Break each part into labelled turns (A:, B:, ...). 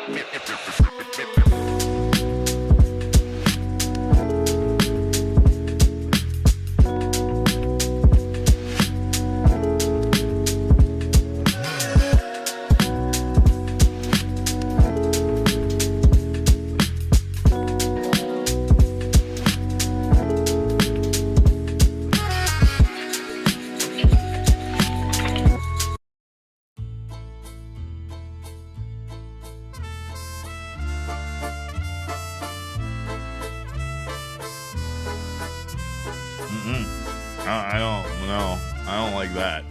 A: I don't like that.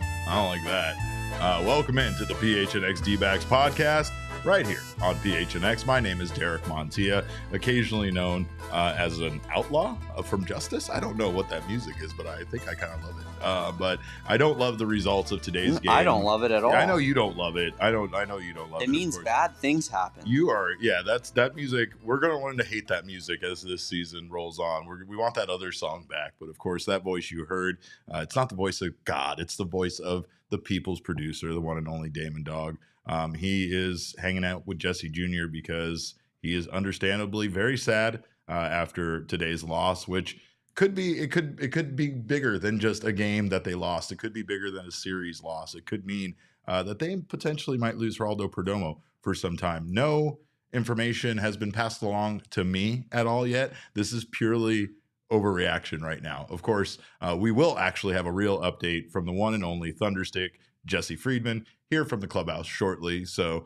A: Welcome into the PHNX D-Backs podcast right here on PHNX. My name is Derek Montilla, occasionally known as an outlaw from Justice. I don't know what that music is, but I think I kind of love it. But I don't love the results of today's game.
B: I don't love it at all.
A: I know you don't love it. I know you don't love it.
B: It means bad things happen.
A: You are, yeah. That music. We're gonna learn to hate that music as this season rolls on. We want that other song back, but of course, that voice you heard, it's not the voice of God. It's the voice of the people's producer, the one and only Damon Dog. He is hanging out with Jesse Jr. because he is understandably very sad after today's loss, which could be bigger than just a game that they lost. It could be bigger than a series loss. It could mean that they potentially might lose Geraldo Perdomo for some time. No information has been passed along to me at all yet. This is purely overreaction right now. Of course, we will actually have a real update from the one and only Thunderstick, Jesse Friedman, here from the clubhouse shortly. So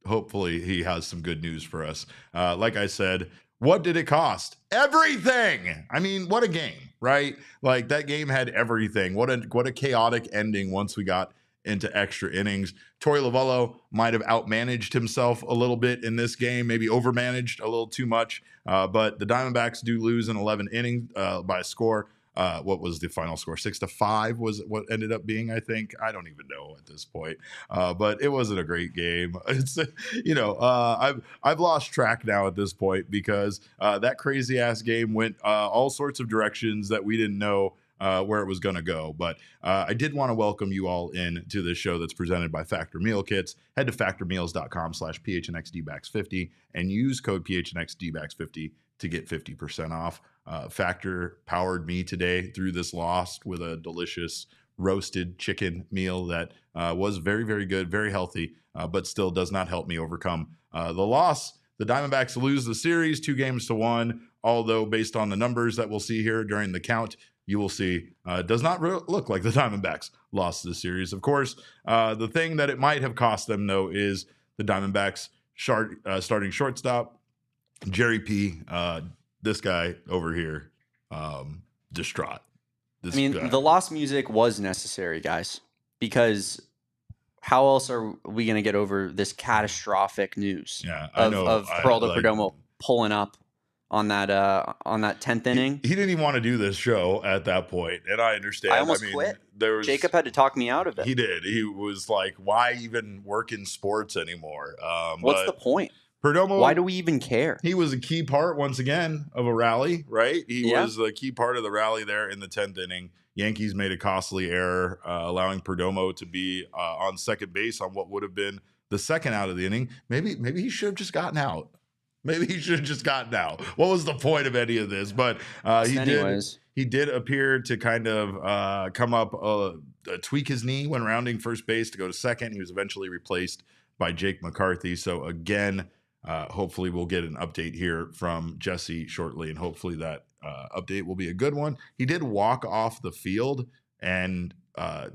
A: hopefully he has some good news for us. Like I said, what did it cost? Everything. I mean, what a game, right? Like that game had everything. What a chaotic ending once we got into extra innings. Torey Lovullo might have outmanaged himself a little bit in this game, maybe overmanaged a little too much. But the Diamondbacks do lose in 11 innings by a score. What was the final score? 6-5 was what ended up being, I think. I don't even know at this point. But it wasn't a great game. It's I've lost track now at this point because that crazy ass game went all sorts of directions that we didn't know where it was going to go. But I did want to welcome you all in to this show that's presented by Factor Meal Kits. Head to factormeals.com/PHNXDBacks50 and use code PHNXDBacks50 to get 50% off. Factor powered me today through this loss with a delicious roasted chicken meal that was very, very good, very healthy, but still does not help me overcome the loss. The Diamondbacks lose the series 2-1, although based on the numbers that we'll see here during the count, you will see it does not look like the Diamondbacks lost the series. Of course, the thing that it might have cost them, though, is the Diamondbacks starting shortstop, Jerry P. This guy over here, distraught.
B: The lost music was necessary, guys, because how else are we going to get over this catastrophic news of Geraldo Perdomo pulling up on that 10th inning?
A: He didn't even want to do this show at that point, and I understand.
B: I almost quit. Jacob had to talk me out of it.
A: He did. He was like, "Why even work in sports anymore?"
B: What's the point?
A: Perdomo,
B: why do we even care?
A: He was a key part, once again, of a rally, right? He was a key part of the rally there in the 10th inning. Yankees made a costly error, allowing Perdomo to be on second base on what would have been the second out of the inning. Maybe he should have just gotten out. What was the point of any of this? But he did appear to kind of come up, tweak his knee when rounding first base to go to second. He was eventually replaced by Jake McCarthy. So again, hopefully we'll get an update here from Jesse shortly, and hopefully that update will be a good one. He did walk off the field and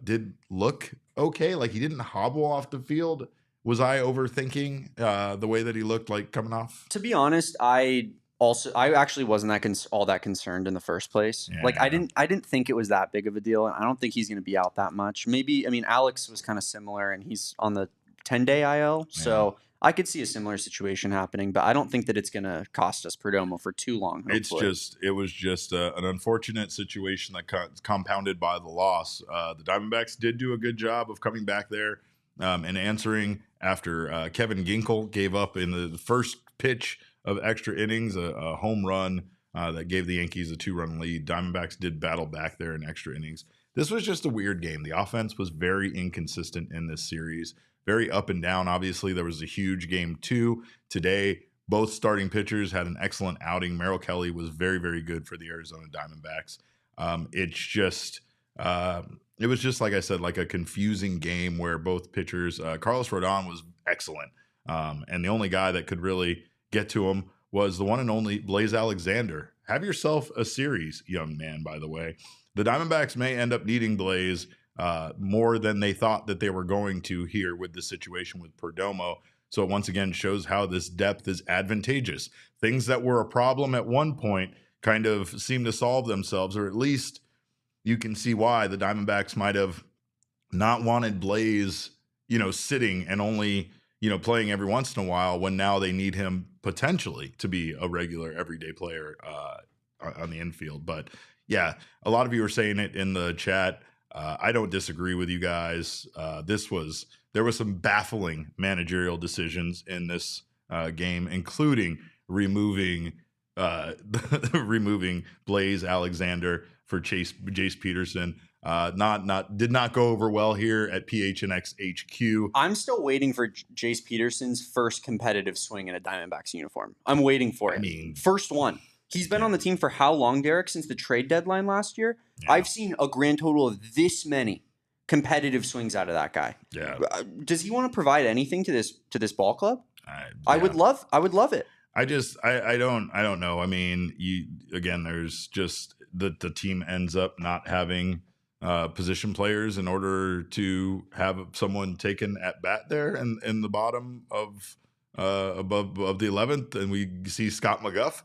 A: did look okay. Like he didn't hobble off the field. Was I overthinking the way that he looked like coming off?
B: To be honest, I actually wasn't all that concerned in the first place. Yeah. Like I didn't think it was that big of a deal. I don't think he's going to be out that much. Alex was kind of similar, and he's on the 10-day IL, so I could see a similar situation happening, but I don't think that it's going to cost us Perdomo for too long. Hopefully.
A: It was just an unfortunate situation that compounded by the loss. The Diamondbacks did do a good job of coming back there and answering after Kevin Ginkel gave up in the first pitch of extra innings, a home run that gave the Yankees a 2-run lead. Diamondbacks did battle back there in extra innings. This was just a weird game. The offense was very inconsistent in this series. very up and down. Obviously, there was a huge game 2 today. Both starting pitchers had an excellent outing. Merrill Kelly was very, very good for the Arizona Diamondbacks. It was just, like I said, like a confusing game where both pitchers, Carlos Rodon was excellent. And the only guy that could really get to him was the one and only Blaze Alexander. Have yourself a series, young man, by the way. The Diamondbacks may end up needing Blaze more than they thought that they were going to here with the situation with Perdomo. So it once again shows how this depth is advantageous. Things that were a problem at one point kind of seem to solve themselves, or at least you can see why the Diamondbacks might have not wanted Blaze, sitting and only, playing every once in a while, when now they need him potentially to be a regular everyday player on the infield. But yeah, a lot of you are saying it in the chat. I don't disagree with you guys. There was some baffling managerial decisions in this game, including removing Blaze Alexander for Jace Peterson. Did not go over well here at PHNX HQ.
B: I'm still waiting for Jace Peterson's first competitive swing in a Diamondbacks uniform. I'm waiting for it. First one. He's been on the team for how long, Derek? Since the trade deadline last year? Yeah. I've seen a grand total of this many competitive swings out of that guy.
A: Yeah.
B: Does he want to provide anything to this ball club? I would love it.
A: I don't know. I mean, there's just the team ends up not having position players in order to have someone taken at bat there and in the bottom of above the 11th, and we see Scott McGuff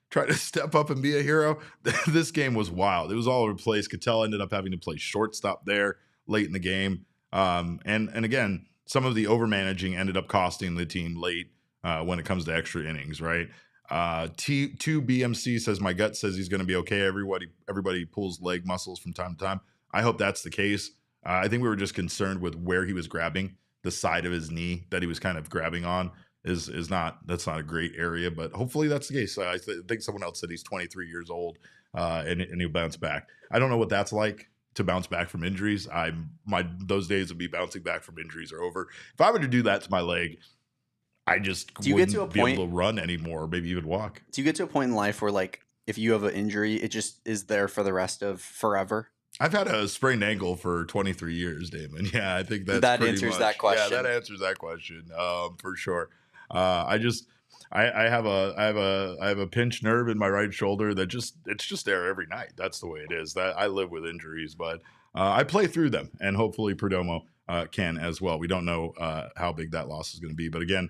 A: try to step up and be a hero. This game was wild. It was all over the place. Cattell ended up having to play shortstop there late in the game. And again, some of the overmanaging ended up costing the team late when it comes to extra innings, right? T2BMC says, my gut says he's going to be okay. Everybody pulls leg muscles from time to time. I hope that's the case. I think we were just concerned with where he was grabbing. The side of his knee that he was kind of grabbing on that's not a great area, but hopefully that's the case. I think someone else said he's 23 years old and he'll bounce back. I don't know what that's like to bounce back from injuries. Those days of me bouncing back from injuries are over. If I were to do that to my leg, I just wouldn't be able to run anymore, or maybe even walk.
B: Do you get to a point in life where, like, if you have an injury, it just is there for the rest of forever?
A: I've had a sprained ankle for 23 years, Damon. Yeah, I think that
B: answers that question.
A: Yeah, that answers that question for sure. I have a pinched nerve in my right shoulder that it's just there every night. That's the way it is. That I live with injuries, but I play through them, and hopefully Perdomo can as well. We don't know how big that loss is going to be, but again,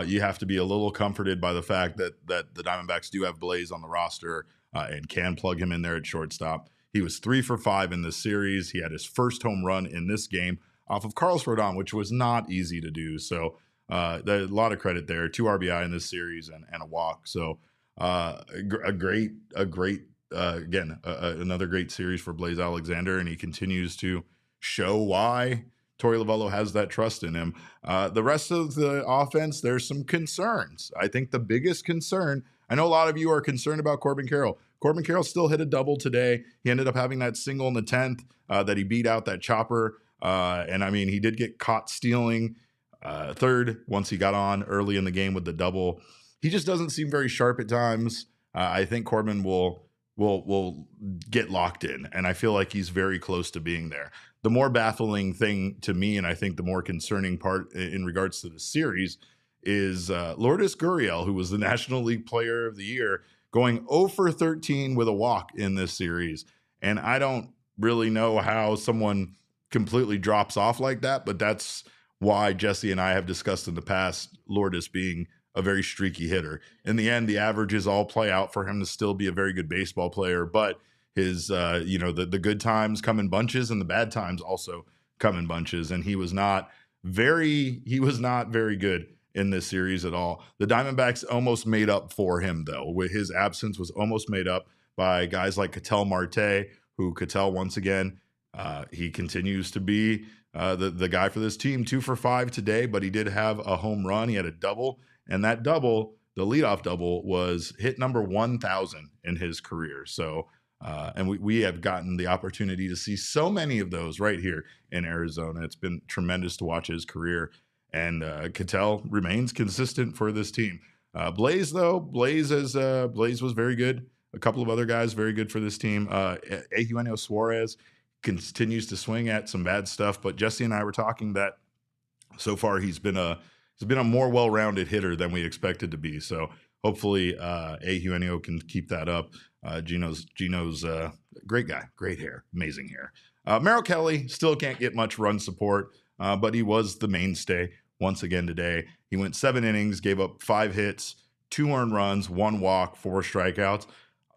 A: you have to be a little comforted by the fact that the Diamondbacks do have Blaze on the roster and can plug him in there at shortstop. He was 3 for 5 in this series. He had his first home run in this game off of Carlos Rodon, which was not easy to do. So a lot of credit there. 2 RBI in this series and a walk. So another great series for Blaze Alexander, and he continues to show why Torey Lovullo has that trust in him. The rest of the offense, there's some concerns. I think the biggest concern, I know a lot of you are concerned about Corbin Carroll. Corbin Carroll still hit a double today. He ended up having that single in the 10th that he beat out that chopper. And I mean, he did get caught stealing third once he got on early in the game with the double. He just doesn't seem very sharp at times. I think Corbin will get locked in, and I feel like he's very close to being there. The more baffling thing to me, and I think the more concerning part in regards to the series, is Lourdes Gurriel, who was the National League Player of the Year, going 0 for 13 with a walk in this series. And I don't really know how someone completely drops off like that, but that's why Jesse and I have discussed in the past Lourdes being a very streaky hitter. In the end, the averages all play out for him to still be a very good baseball player, but his, the good times come in bunches and the bad times also come in bunches. And he was not very good in this series at all. The Diamondbacks almost made up for him, though. With his absence was almost made up by guys like Ketel Marte, who Ketel, once again, he continues to be the guy for this team. 2 for 5 today, but he did have a home run. He had a double, and that double, the leadoff double, was hit number 1,000 in his career. So, and we have gotten the opportunity to see so many of those right here in Arizona. It's been tremendous to watch his career. and Cattell remains consistent for this team. Blaze was very good. A couple of other guys very good for this team. Eugenio Suarez continues to swing at some bad stuff, but Jesse and I were talking that so far he's been a more well-rounded hitter than we expected to be. So hopefully Eugenio can keep that up. Gino's great guy, great hair, amazing hair. Merrill Kelly still can't get much run support, but he was the mainstay once again today. He went 7 innings, gave up 5 hits, 2 earned runs, 1 walk, 4 strikeouts.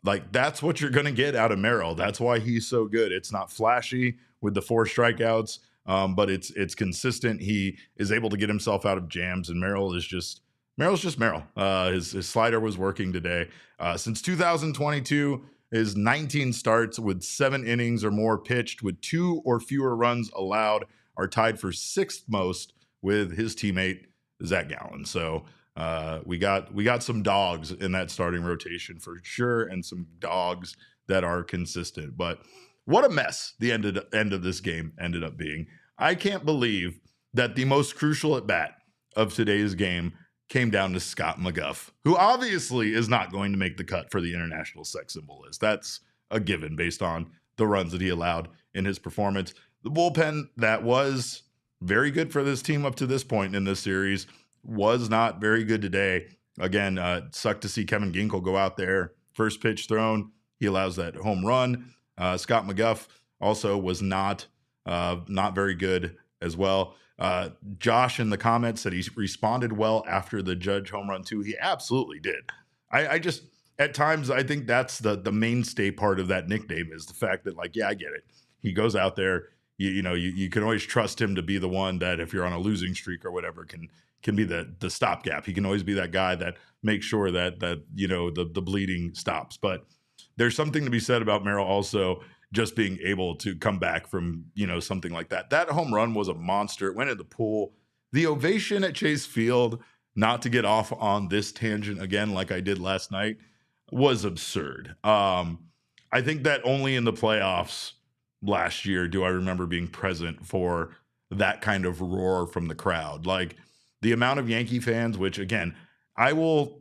A: Like, that's what you're going to get out of Merrill. That's why he's so good. It's not flashy with the 4 strikeouts, but it's consistent. He is able to get himself out of jams, and Merrill's just Merrill. His slider was working today. Since 2022, his 19 starts with 7 innings or more pitched with 2 or fewer runs allowed are tied for 6th most with his teammate Zach Gallen. So we got some dogs in that starting rotation for sure, and some dogs that are consistent. But what a mess the end of this game ended up being. I can't believe that the most crucial at bat of today's game came down to Scott McGough, who obviously is not going to make the cut for the international sex symbol list. That's a given based on the runs that he allowed in his performance. The bullpen that was very good for this team up to this point in this series was not very good today. Again, sucked to see Kevin Ginkel go out there. First pitch thrown, he allows that home run. Scott McGough also was not very good as well. Josh in the comments said he responded well after the Judge home run too. He absolutely did. I just, at times, I think that's the mainstay part of that nickname, is the fact that, like, yeah, I get it. He goes out there, you can always trust him to be the one that, if you're on a losing streak or whatever, can be the stopgap. He can always be that guy that makes sure that the bleeding stops. But there's something to be said about Merrill also just being able to come back from, something like that. That home run was a monster. It went in the pool. The ovation at Chase Field, not to get off on this tangent again like I did last night, was absurd. I think that only in the playoffs last year do I remember being present for that kind of roar from the crowd. Like, the amount of Yankee fans, which, again, I will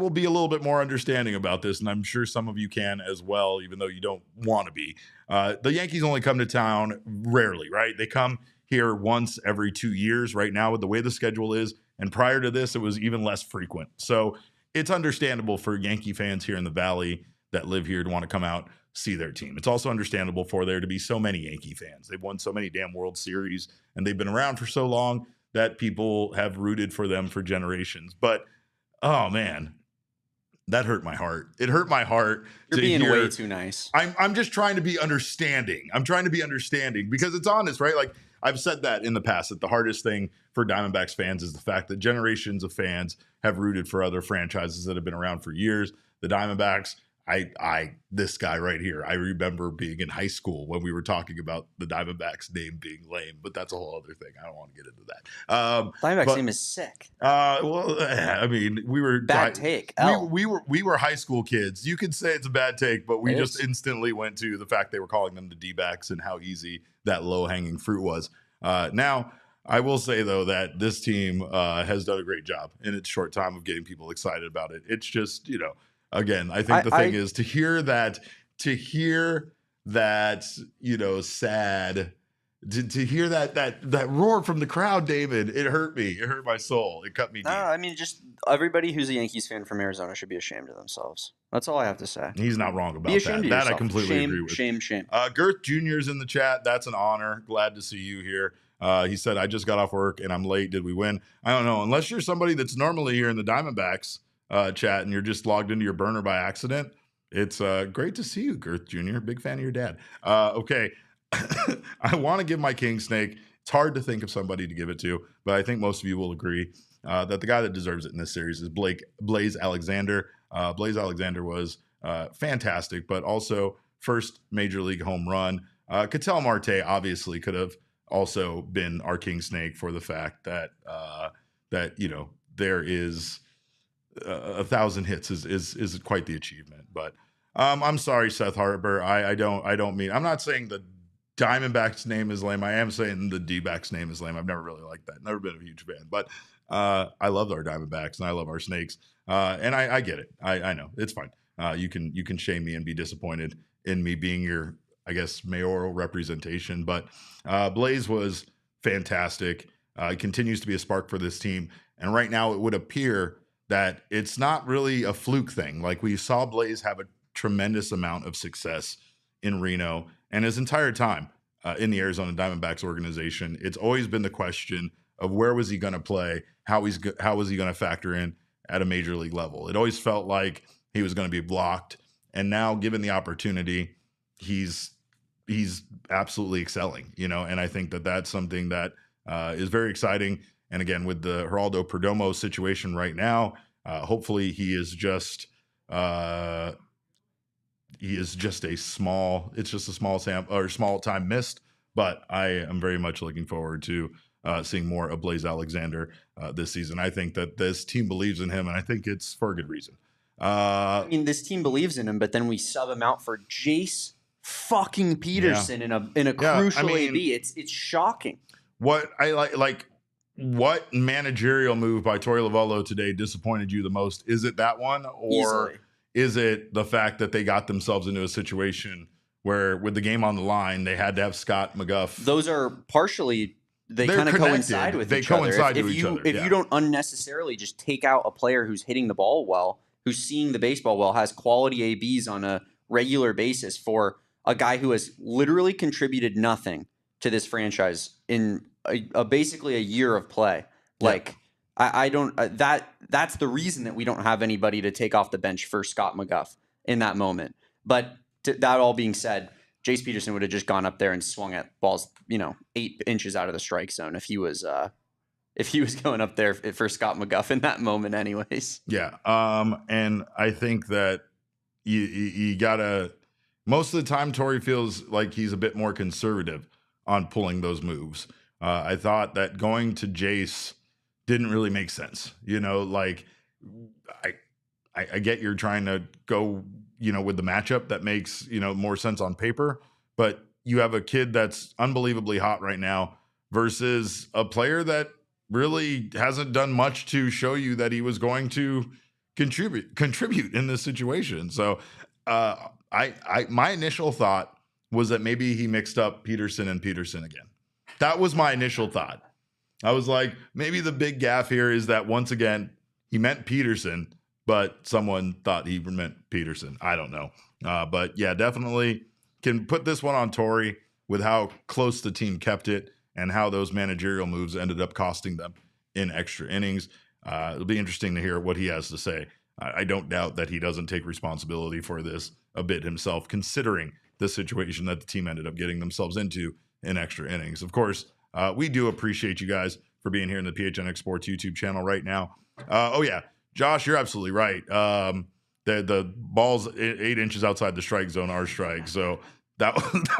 A: be a little bit more understanding about this, and I'm sure some of you can as well, even though you don't want to be. The Yankees only come to town rarely, right? They come here once every 2 years right now with the way the schedule is, and prior to this, it was even less frequent. So it's understandable for Yankee fans here in the Valley that live here to want to come out, see their team. It's also understandable for there to be so many Yankee fans. They've won so many damn World Series, and they've been around for so long that people have rooted for them for generations. But oh man, that hurt my heart. It hurt my heart.
B: You're being way too nice.
A: I'm just trying to be understanding. I'm trying to be understanding because it's honest, right? Like, I've said that in the past, that the hardest thing for Diamondbacks fans is the fact that generations of fans have rooted for other franchises that have been around for years. The Diamondbacks, this guy right here, I remember being in high school when we were talking about the Diamondbacks name being lame, but that's a whole other thing. I don't want to get into that.
B: Diamondbacks name is sick.
A: Well, I mean, we were
B: bad take.
A: We were high school kids. You could say it's a bad take, but we just instantly went to the fact they were calling them the D-backs and how easy that low-hanging fruit was. Now, I will say, though, that this team has done a great job in its short time of getting people excited about it. It's just, again, I think the thing is to hear that, sad, to hear that roar from the crowd, David, it hurt me. It hurt my soul. It cut me deep.
B: I mean, just everybody who's a Yankees fan from Arizona should be ashamed of themselves. That's all I have to say.
A: He's not wrong about that. That I completely agree with.
B: Shame.
A: Girth Jr.'s in the chat. That's an honor. Glad to see you here. He said, I just got off work and I'm late. Did we win? I don't know. Unless you're somebody that's normally here in the Diamondbacks chat and you're just logged into your burner by accident, it's great to see you, Girth Jr. Big fan of your dad. Okay. I want to give my king snake. It's hard to think of somebody to give it to, but I think most of you will agree that the guy that deserves it in this series is Blaze Alexander. Blaze Alexander was fantastic, but also first major league home run. Ketel Marte obviously could have also been our king snake for the fact that there is 1,000 hits is quite the achievement. But I'm sorry, Seth Harper. I don't mean, I'm not saying that Diamondbacks name is lame. I am saying the D-backs name is lame. I've never really liked that. Never been a huge fan, but I love our Diamondbacks and I love our Snakes. And I get it. I know it's fine. You can shame me and be disappointed in me being your, I guess, mayoral representation. But Blaze was fantastic. He continues to be a spark for this team. And right now it would appear that it's not really a fluke thing. Like, we saw Blaze have a tremendous amount of success in Reno and his entire time in the Arizona Diamondbacks organization. It's always been the question of where was he going to play? How was he going to factor in at a major league level? It always felt like he was going to be blocked. And now, given the opportunity, he's absolutely excelling, and I think that that's something that is very exciting. And again, with the Geraldo Perdomo situation right now, hopefully it's just a small sample or small time missed, but I am very much looking forward to seeing more of Blaze Alexander this season. I think that this team believes in him, and I think it's for a good reason.
B: I mean, this team believes in him, but then we sub him out for Jace fucking Peterson in a crucial AB. It's shocking.
A: What I like. What managerial move by Torey Lovullo today disappointed you the most? Is it that one, or
B: Easily.
A: Is it the fact that they got themselves into a situation where, with the game on the line, they had to have Scott McGuff?
B: Those are partially, they kind of coincide with each other. If you don't unnecessarily just take out a player who's hitting the ball well, who's seeing the baseball well, has quality ABs on a regular basis, for a guy who has literally contributed nothing to this franchise in basically a year of play. Like, I don't, that's the reason that we don't have anybody to take off the bench for Scott McGuff in that moment. But that all being said, Jace Peterson would have just gone up there and swung at balls, 8 inches out of the strike zone if he was going up there for Scott McGuff in that moment anyways.
A: Yeah. And I think that you gotta, most of the time, Torey feels like he's a bit more conservative on pulling those moves. I thought that going to Jace didn't really make sense. Like, I get you're trying to go, with the matchup that makes, more sense on paper, but you have a kid that's unbelievably hot right now versus a player that really hasn't done much to show you that he was going to contribute in this situation. So my initial thought was that maybe he mixed up Peterson and Peterson again. That was my initial thought. I was like, maybe the big gaffe here is that, once again, he meant Peterson, but someone thought he meant Peterson. I don't know. But yeah, definitely can put this one on Torey with how close the team kept it and how those managerial moves ended up costing them in extra innings. It'll be interesting to hear what he has to say. I don't doubt that he doesn't take responsibility for this a bit himself, considering the situation that the team ended up getting themselves into in extra innings. Of course, we do appreciate you guys for being here in the PHNX Sports YouTube channel right now. Oh yeah, Josh, you're absolutely right. The ball's 8 inches outside the strike zone, our strike. So that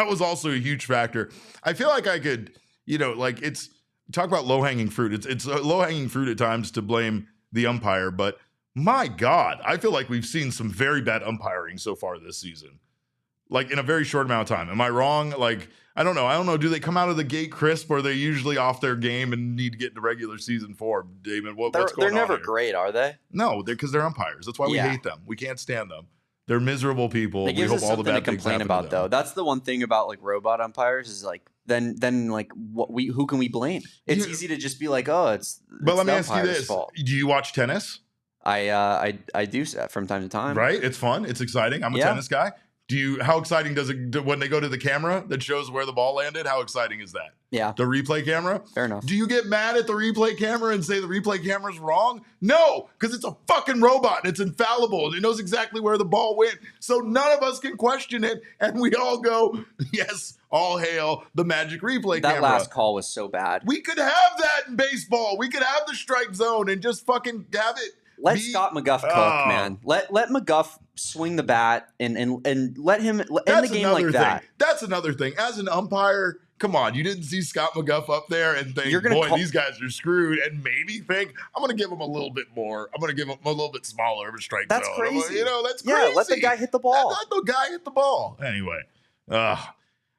A: was also a huge factor. I feel like I could, it's talk about low hanging fruit. It's low hanging fruit at times to blame the umpire, but my God, I feel like we've seen some very bad umpiring so far this season. Like, in a very short amount of time. Am I wrong? Like, I don't know. Do they come out of the gate crisp, or are they usually off their game and need to get into regular season form? Damon, what's going on?
B: They're never great, are they?
A: No, because they're umpires. That's why we hate them. We can't stand them. They're miserable people. We hope all the bad things happen to them.
B: Though. That's the one thing about, like, robot umpires is, like, then like, who can we blame? It's easy to just be like, oh, it's
A: But let me ask you this:
B: fault.
A: Do you watch tennis?
B: I do from time to time.
A: Right, it's fun. It's exciting. I'm a tennis guy. How exciting does it when they go to the camera that shows where the ball landed? How exciting is that?
B: Yeah.
A: The replay camera?
B: Fair enough.
A: Do you get mad at the replay camera and say the replay camera's wrong? No, because it's a fucking robot and it's infallible and it knows exactly where the ball went. So none of us can question it. And we all go, yes, all hail the magic replay camera.
B: That last call was so bad.
A: We could have that in baseball. We could have the strike zone and just fucking have it.
B: Let Scott McGuff cook, man. Let McGuff swing the bat and let him end the game like that.
A: That's another thing. As an umpire, come on, you didn't see Scott McGuff up there and think, these guys are screwed, and maybe think, I'm going to give him a little bit more. I'm going to give him a little bit smaller of a strike zone.
B: That's crazy.
A: That's crazy.
B: Yeah, let the guy hit the ball.
A: Let the guy hit the ball. Anyway,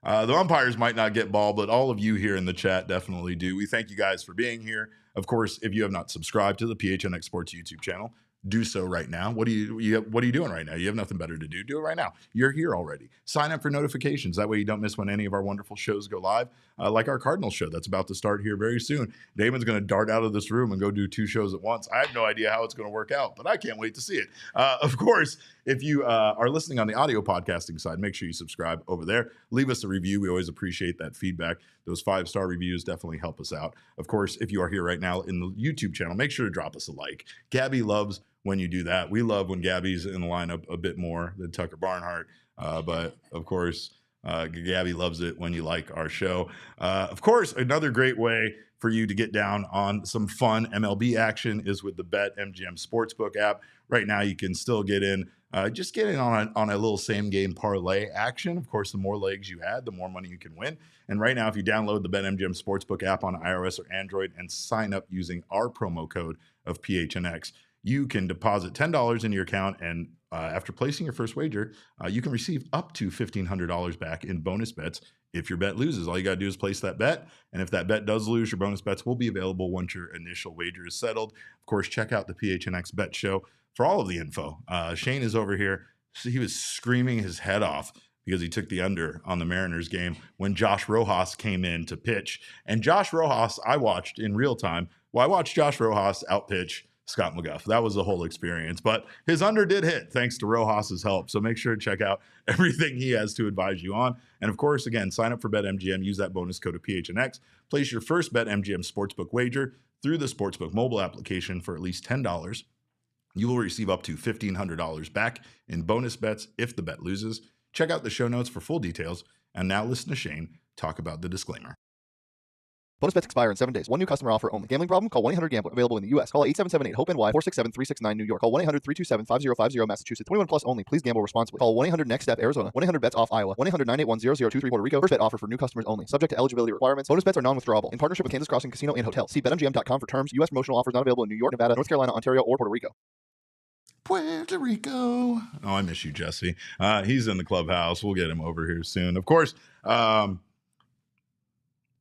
A: The umpires might not get ball, but all of you here in the chat definitely do. We thank you guys for being here. Of course, if you have not subscribed to the PHNX Sports YouTube channel, do so right now. What are you doing right now? You have nothing better to do. Do it right now. You're here already. Sign up for notifications. That way you don't miss when any of our wonderful shows go live, like our Cardinals show that's about to start here very soon. Damon's going to dart out of this room and go do 2 shows at once. I have no idea how it's going to work out, but I can't wait to see it. Of course, if you are listening on the audio podcasting side, make sure you subscribe over there. Leave us a review. We always appreciate that feedback. Those 5-star reviews definitely help us out. Of course, if you are here right now in the YouTube channel, make sure to drop us a like. Gabby loves when you do that. We love when Gabby's in the lineup a bit more than Tucker Barnhart. But of course, Gabby loves it when you like our show. Of course, another great way for you to get down on some fun MLB action is with the BetMGM Sportsbook app. Right now, you can still get in. Just get in on a little same game parlay action. Of course, the more legs you add, the more money you can win. And right now, if you download the BetMGM Sportsbook app on iOS or Android and sign up using our promo code of PHNX, you can deposit $10 in your account, and after placing your first wager, you can receive up to $1,500 back in bonus bets if your bet loses. All you got to do is place that bet, and if that bet does lose, your bonus bets will be available once your initial wager is settled. Of course, check out the PHNX Bet Show for all of the info. Shane is over here. So he was screaming his head off because he took the under on the Mariners game when Josh Rojas came in to pitch. And Josh Rojas, I watched in real time. Well, I watched Josh Rojas outpitch Scott McGuff. That was the whole experience. But his under did hit thanks to Rojas's help. So make sure to check out everything he has to advise you on. And of course, again, sign up for BetMGM. Use that bonus code of PHNX. Place your first BetMGM Sportsbook wager through the Sportsbook mobile application for at least $10. You will receive up to $1,500 back in bonus bets if the bet loses. Check out the show notes for full details. And now listen to Shane talk about the disclaimer.
C: Bonus bets expire in 7 days. One new customer offer only. Gambling problem? Call 1-800-GAMBLER. Available in the U.S. Call 877-8-HOPE-NY 467-369 New York. Call 1-800-327-5050 Massachusetts. 21 plus only. Please gamble responsibly. Call 1-800-NEXT-STEP Arizona. 1-800-BETS-OFF Iowa. 1-800-981-0023 Puerto Rico. First bet offer for new customers only. Subject to eligibility requirements. Bonus bets are non-withdrawable. In partnership with Kansas Crossing Casino and Hotel. See BetMGM.com for terms. U.S. promotional offers not available in New York, Nevada, North Carolina, Ontario, or Puerto Rico.
A: Puerto Rico. Oh, I miss you, Jesse. He's in the clubhouse. We'll get him over here soon. Of course,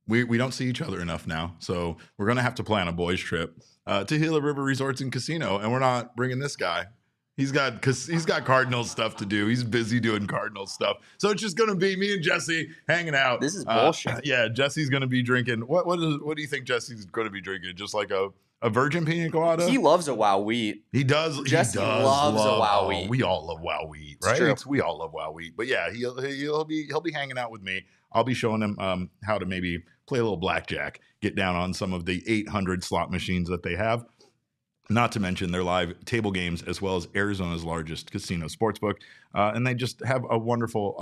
A: we don't see each other enough now, so we're going to have to plan a boys trip to Gila River Resorts and Casino, and we're not bringing this guy. He's got Cardinals stuff to do. He's busy doing Cardinals stuff. So it's just going to be me and Jesse hanging out.
B: This is bullshit.
A: Yeah, Jesse's going to be drinking. What do you think Jesse's going to be drinking? Just like a virgin pina colada?
B: He loves a wow wheat.
A: He does.
B: Jesse loves a wow wheat.
A: We all love wow wheat, right? We all love wow wheat. But yeah, he'll be hanging out with me. I'll be showing him how to maybe play a little blackjack, get down on some of the 800 slot machines that they have. Not to mention their live table games, as well as Arizona's largest casino sportsbook. And they just have a wonderful,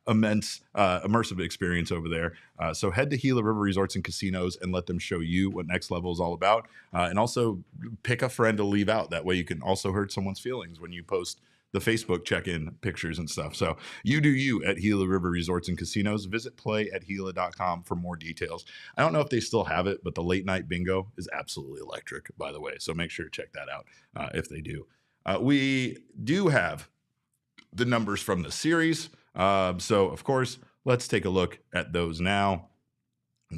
A: immense, immersive experience over there. So head to Gila River Resorts and Casinos and let them show you what Next Level is all about. And also pick a friend to leave out. That way you can also hurt someone's feelings when you post the Facebook check-in pictures and stuff. So you do you at Gila River Resorts and Casinos. Visit play@gila.com for more details. I don't know if they still have it, but the late night bingo is absolutely electric, by the way. So make sure to check that out if they do. We do have the numbers from the series. So, of course, let's take a look at those now.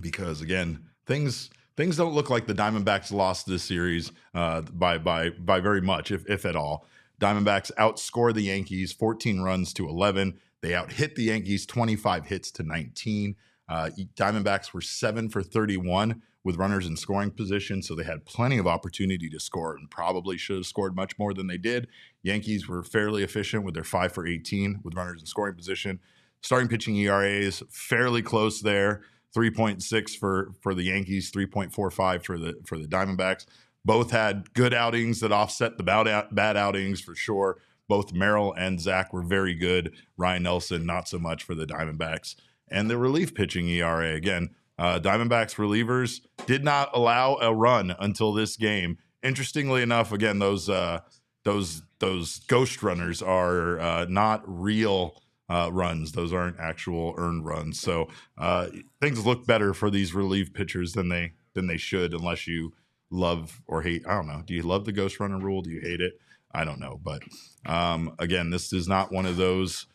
A: Because, again, things don't look like the Diamondbacks lost this series by very much, if at all. Diamondbacks outscore the Yankees 14 runs to 11. They out-hit the Yankees 25 hits to 19. Diamondbacks were 7 for 31 with runners in scoring position, so they had plenty of opportunity to score and probably should have scored much more than they did. Yankees were fairly efficient with their 5 for 18 with runners in scoring position. Starting pitching ERAs fairly close there. 3.6 for the Yankees, 3.45 for the Diamondbacks. Both had good outings that offset the bad outings for sure. Both Merrill and Zach were very good. Ryan Nelson, not so much for the Diamondbacks. And the relief pitching ERA, again, Diamondbacks relievers did not allow a run until this game. Interestingly enough, again, those ghost runners are not real runs. Those aren't actual earned runs. So things look better for these relief pitchers than they should, unless you love or hate. I don't know. Do you love the ghost runner rule? Do you hate it? I don't know. But again, this is not one of those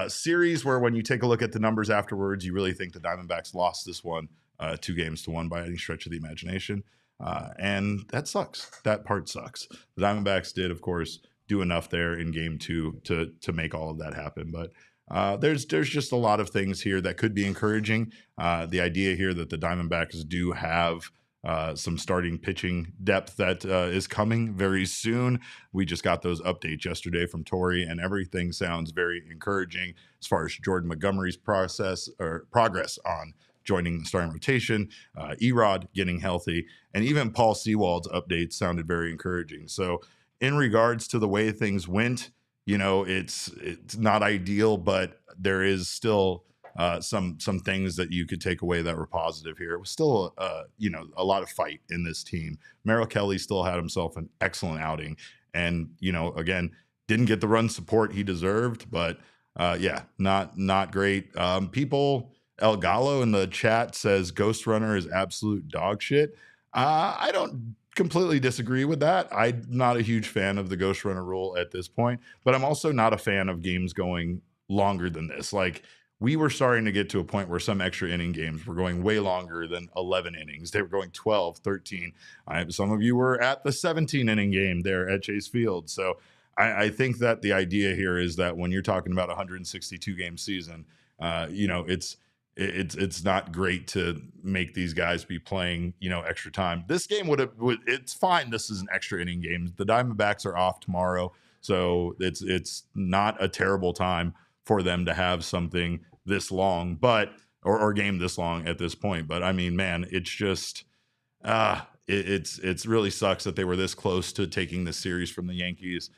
A: series where when you take a look at the numbers afterwards, you really think the Diamondbacks lost this one 2-1 by any stretch of the imagination. And that sucks. That part sucks. The Diamondbacks did, of course, do enough there in game 2 to make all of that happen. But there's just a lot of things here that could be encouraging. The idea here that the Diamondbacks do have some starting pitching depth that is coming very soon. We just got those updates yesterday from Torey, and everything sounds very encouraging as far as Jordan Montgomery's progress on joining the starting rotation, Erod getting healthy, and even Paul Sewald's updates sounded very encouraging. So in regards to the way things went, it's not ideal, but there is still some things that you could take away that were positive here. It was still, a lot of fight in this team. Merrill Kelly still had himself an excellent outing, and again, didn't get the run support he deserved, but not great. People, El Gallo in the chat says Ghost Runner is absolute dog shit. I don't completely disagree with that. I'm not a huge fan of the Ghost Runner rule at this point, but I'm also not a fan of games going longer than this. Like, we were starting to get to a point where some extra inning games were going way longer than 11 innings. They were going 12, 13. Some of you were at the 17 inning game there at Chase Field. So I think that the idea here is that when you're talking about a 162 game season, it's not great to make these guys be playing, extra time. This game it's fine. This is an extra inning game. The Diamondbacks are off tomorrow, so it's not a terrible time for them to have something this long, but or game this long at this point. But I mean, man, it's just it's really sucks that they were this close to taking this series from the Yankees.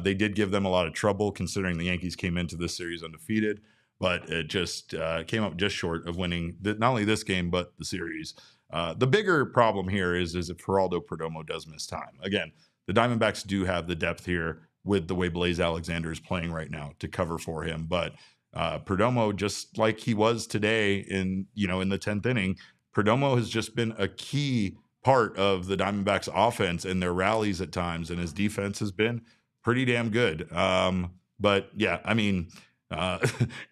A: They did give them a lot of trouble considering the Yankees came into this series undefeated, but it just came up just short of winning not only this game, but the series. The bigger problem here is if Geraldo Perdomo does miss time. Again, the Diamondbacks do have the depth here with the way Blaze Alexander is playing right now to cover for him. But Perdomo, just like he was today in the 10th inning, Perdomo has just been a key part of the Diamondbacks offense and their rallies at times, and his defense has been pretty damn good. But yeah, I mean,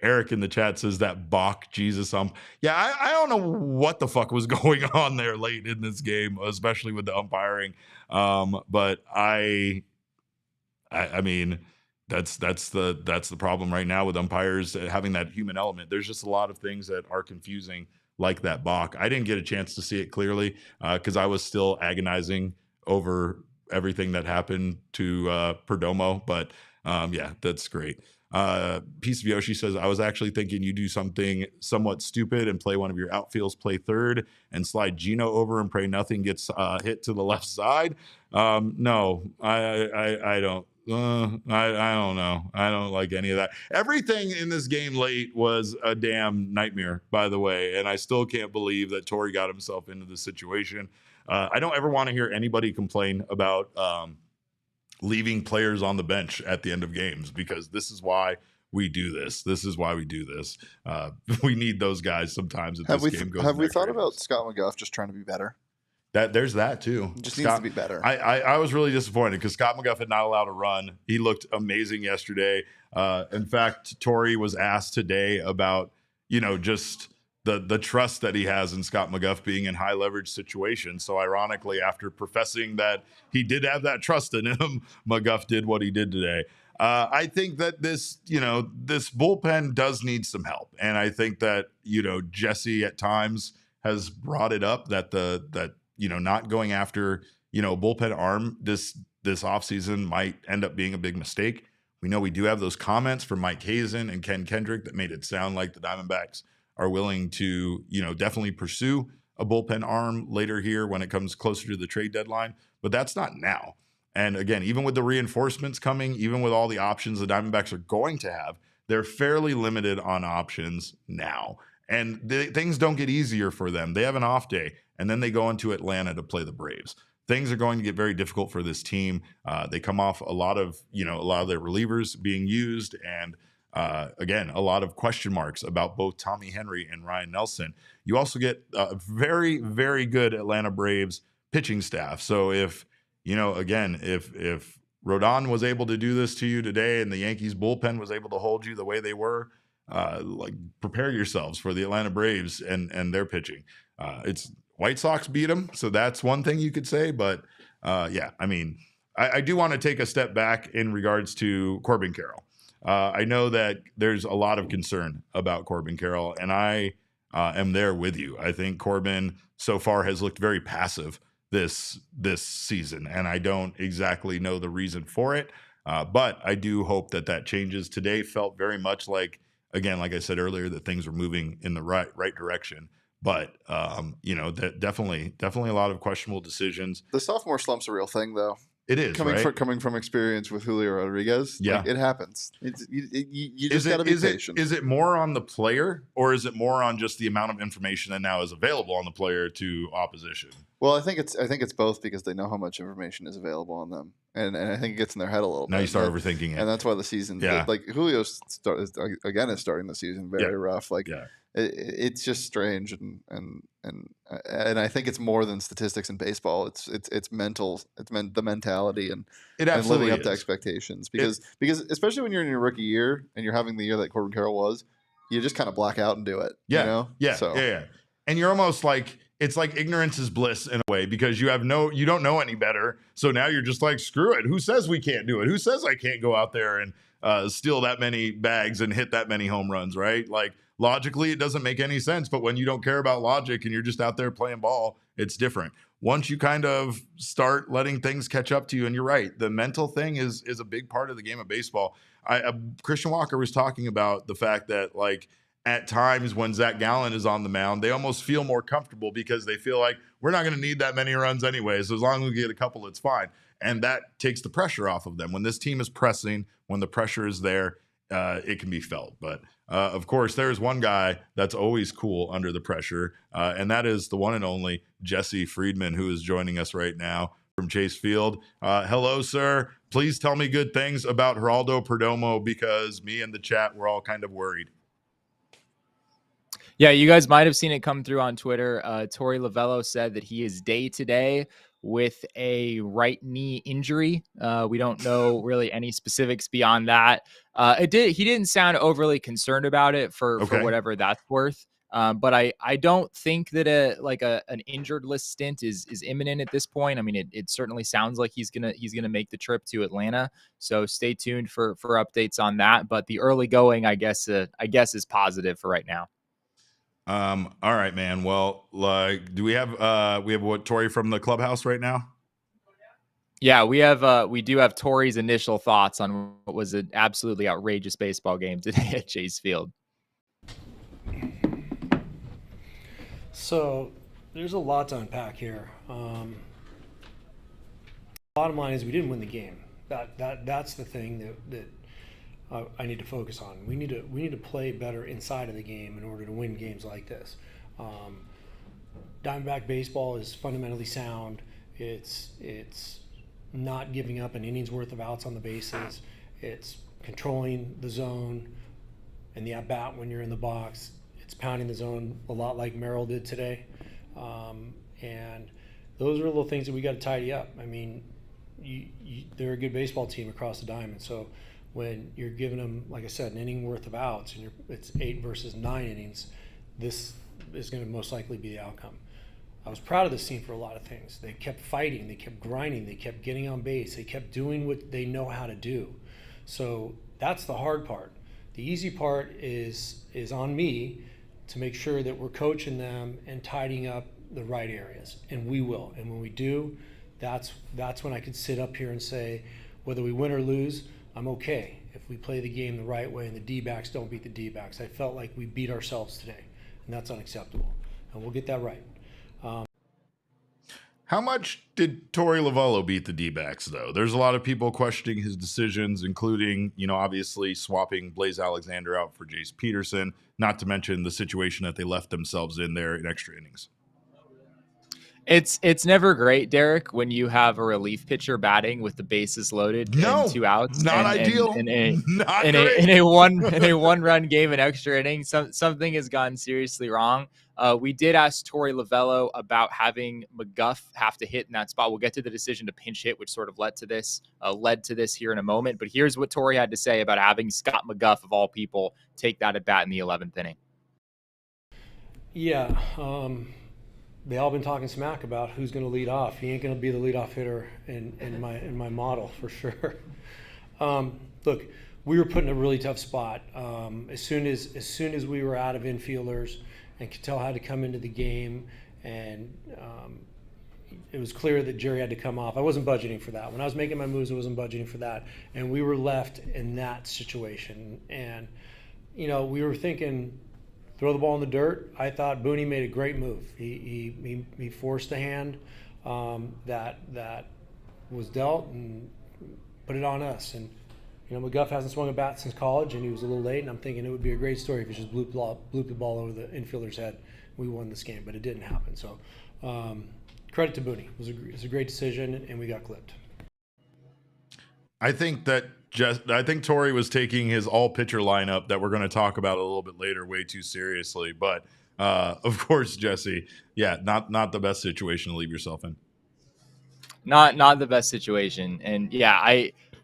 A: Eric in the chat says that Bach Jesus. I don't know what the fuck was going on there late in this game, especially with the umpiring. But I mean, that's the problem right now with umpires having that human element. There's just a lot of things that are confusing, like that Bach. I didn't get a chance to see it clearly because I was still agonizing over everything that happened to Perdomo. But that's great. Piece of Yoshi says, I was actually thinking you do something somewhat stupid and play one of your outfields, play third, and slide Gino over and pray nothing gets hit to the left side. No, I don't. I don't know. I don't like any of that. Everything in this game late was a damn nightmare, by the way, and I still can't believe that Torey got himself into this situation. I don't ever want to hear anybody complain about leaving players on the bench at the end of games, because this is why we do this. This is why we do this. We need those guys sometimes. Game goes.
C: Have we thought about Scott McGough just trying to be better?
A: There's that too.
C: Just needs to be better.
A: I was really disappointed because Scott McGough had not allowed a run. He looked amazing yesterday. In fact, Torey was asked today about just the trust that he has in Scott McGough being in high leverage situations. So ironically, after professing that he did have that trust in him, McGough did what he did today. I think that this bullpen does need some help, and I think that Jesse at times has brought it up that not going after bullpen arm this offseason might end up being a big mistake. We know we do have those comments from Mike Hazen and Ken Kendrick that made it sound like the Diamondbacks are willing to definitely pursue a bullpen arm later here when it comes closer to the trade deadline, but that's not now. And again, even with the reinforcements coming, even with all the options the Diamondbacks are going to have, they're fairly limited on options now. And things don't get easier for them. They have an off day, and then they go into Atlanta to play the Braves. Things are going to get very difficult for this team. They come off a lot of their relievers being used, and again, a lot of question marks about both Tommy Henry and Ryan Nelson. You also get a very, very good Atlanta Braves pitching staff. So if Rodon was able to do this to you today, and the Yankees bullpen was able to hold you the way they were, like prepare yourselves for the Atlanta Braves and their pitching. It's White Sox beat them, so that's one thing you could say. But yeah, I mean, I do want to take a step back in regards to Corbin Carroll. I know that there's a lot of concern about Corbin Carroll, and I am there with you. I think Corbin so far has looked very passive this season, and I don't exactly know the reason for it. But I do hope that changes. Today felt very much like, again, like I said earlier, that things were moving in the right direction. But that definitely a lot of questionable decisions.
C: The sophomore slump's a real thing, though.
A: It is
C: coming from experience with Julio Rodriguez.
A: Yeah,
C: like, it happens. You just got to be patient.
A: Is it more on the player, or is it more on just the amount of information that now is available on the player to opposition?
C: Well, I think it's both, because they know how much information is available on them, and I think it gets in their head a little bit.
A: Now you start overthinking it,
C: and that's why the season.
A: Yeah.
C: Like Julio is starting the season very rough. Like it's just strange, and I think it's more than statistics in baseball. It's mental. The mentality and living up to expectations. Because especially when you're in your rookie year and you're having the year that Corbin Carroll was, you just kind of black out and do it.
A: Yeah,
C: you know?
A: Yeah. And you're almost like, it's like ignorance is bliss in a way, because you don't know any better. So now you're just like, screw it. Who says we can't do it? Who says I can't go out there and steal that many bags and hit that many home runs, right? Like, logically, it doesn't make any sense. But when you don't care about logic and you're just out there playing ball, it's different. Once you kind of start letting things catch up to you, and you're right, the mental thing is a big part of the game of baseball. Christian Walker was talking about the fact that, like, at times when Zach Gallen is on the mound, they almost feel more comfortable because they feel like we're not going to need that many runs anyway. So as long as we get a couple, it's fine. And that takes the pressure off of them. When this team is pressing, when the pressure is there, it can be felt. But of course, there's one guy that's always cool under the pressure, and that is the one and only Jesse Friedman, who is joining us right now from Chase Field. Hello, sir. Please tell me good things about Geraldo Perdomo, because me and the chat, we're all kind of worried.
D: Yeah, you guys might have seen it come through on Twitter. Torey Lovullo said that he is day-to-day with a right knee injury. We don't know really any specifics beyond that. He didn't sound overly concerned about it for whatever that's worth. But I don't think that an injured list stint is imminent at this point. I mean, it certainly sounds like he's gonna make the trip to Atlanta. So stay tuned for updates on that. But the early going, I guess, is positive for right now.
A: All right, man. Well, like, do we have what, Torey from the clubhouse right now?
D: Yeah, we do have Torey's initial thoughts on what was an absolutely outrageous baseball game today at Chase Field.
E: So there's a lot to unpack here. Bottom line is we didn't win the game. That's the thing that I need to focus on. We need to play better inside of the game in order to win games like this. Diamondback baseball is fundamentally sound. It's not giving up an inning's worth of outs on the bases. It's controlling the zone and the at-bat when you're in the box. It's pounding the zone a lot like Merrill did today. And those are little things that we got to tidy up. I mean, they're a good baseball team across the diamond. So when you're giving them, like I said, an inning worth of outs, and it's 8 versus 9 innings, this is going to most likely be the outcome. I was proud of this team for a lot of things. They kept fighting, they kept grinding, they kept getting on base, they kept doing what they know how to do. So that's the hard part. The easy part is on me to make sure that we're coaching them and tidying up the right areas, and we will. And when we do, that's when I can sit up here and say, whether we win or lose, I'm okay if we play the game the right way and the D-backs don't beat the D-backs. I felt like we beat ourselves today, and that's unacceptable. And we'll get that right.
A: How much did Torey Lovullo beat the D-backs, though? There's a lot of people questioning his decisions, including, obviously swapping Blaze Alexander out for Jace Peterson, not to mention the situation that they left themselves in there in extra innings.
D: It's never great, Derek, when you have a relief pitcher batting with the bases loaded and 2 outs.
A: Not ideal.
D: In a one run game in extra innings, something has gone seriously wrong. We did ask Torey Lovullo about having McGough have to hit in that spot. We'll get to the decision to pinch hit, which sort of led to this here in a moment. But here's what Torey had to say about having Scott McGough, of all people, take that at bat in the 11th inning.
E: Yeah, they all been talking smack about who's going to lead off. He ain't going to be the leadoff hitter in my model for sure. Look, we were put in a really tough spot. As soon as we were out of infielders and Cattell had to come into the game, and it was clear that Jerry had to come off. I wasn't budgeting for that. When I was making my moves, I wasn't budgeting for that. And we were left in that situation. And, we were thinking, throw the ball in the dirt. I thought Booney made a great move. He forced the hand that was dealt and put it on us. And McGough hasn't swung a bat since college, and he was a little late. And I'm thinking it would be a great story if he just blooped the ball over the infielder's head. We won this game, but it didn't happen. So credit to Booney. It was a great decision, and we got clipped.
A: I think Torey was taking his all pitcher lineup that we're going to talk about a little bit later way too seriously. But of course, Jesse, yeah, not the best situation to leave yourself in.
D: Not the best situation. And yeah,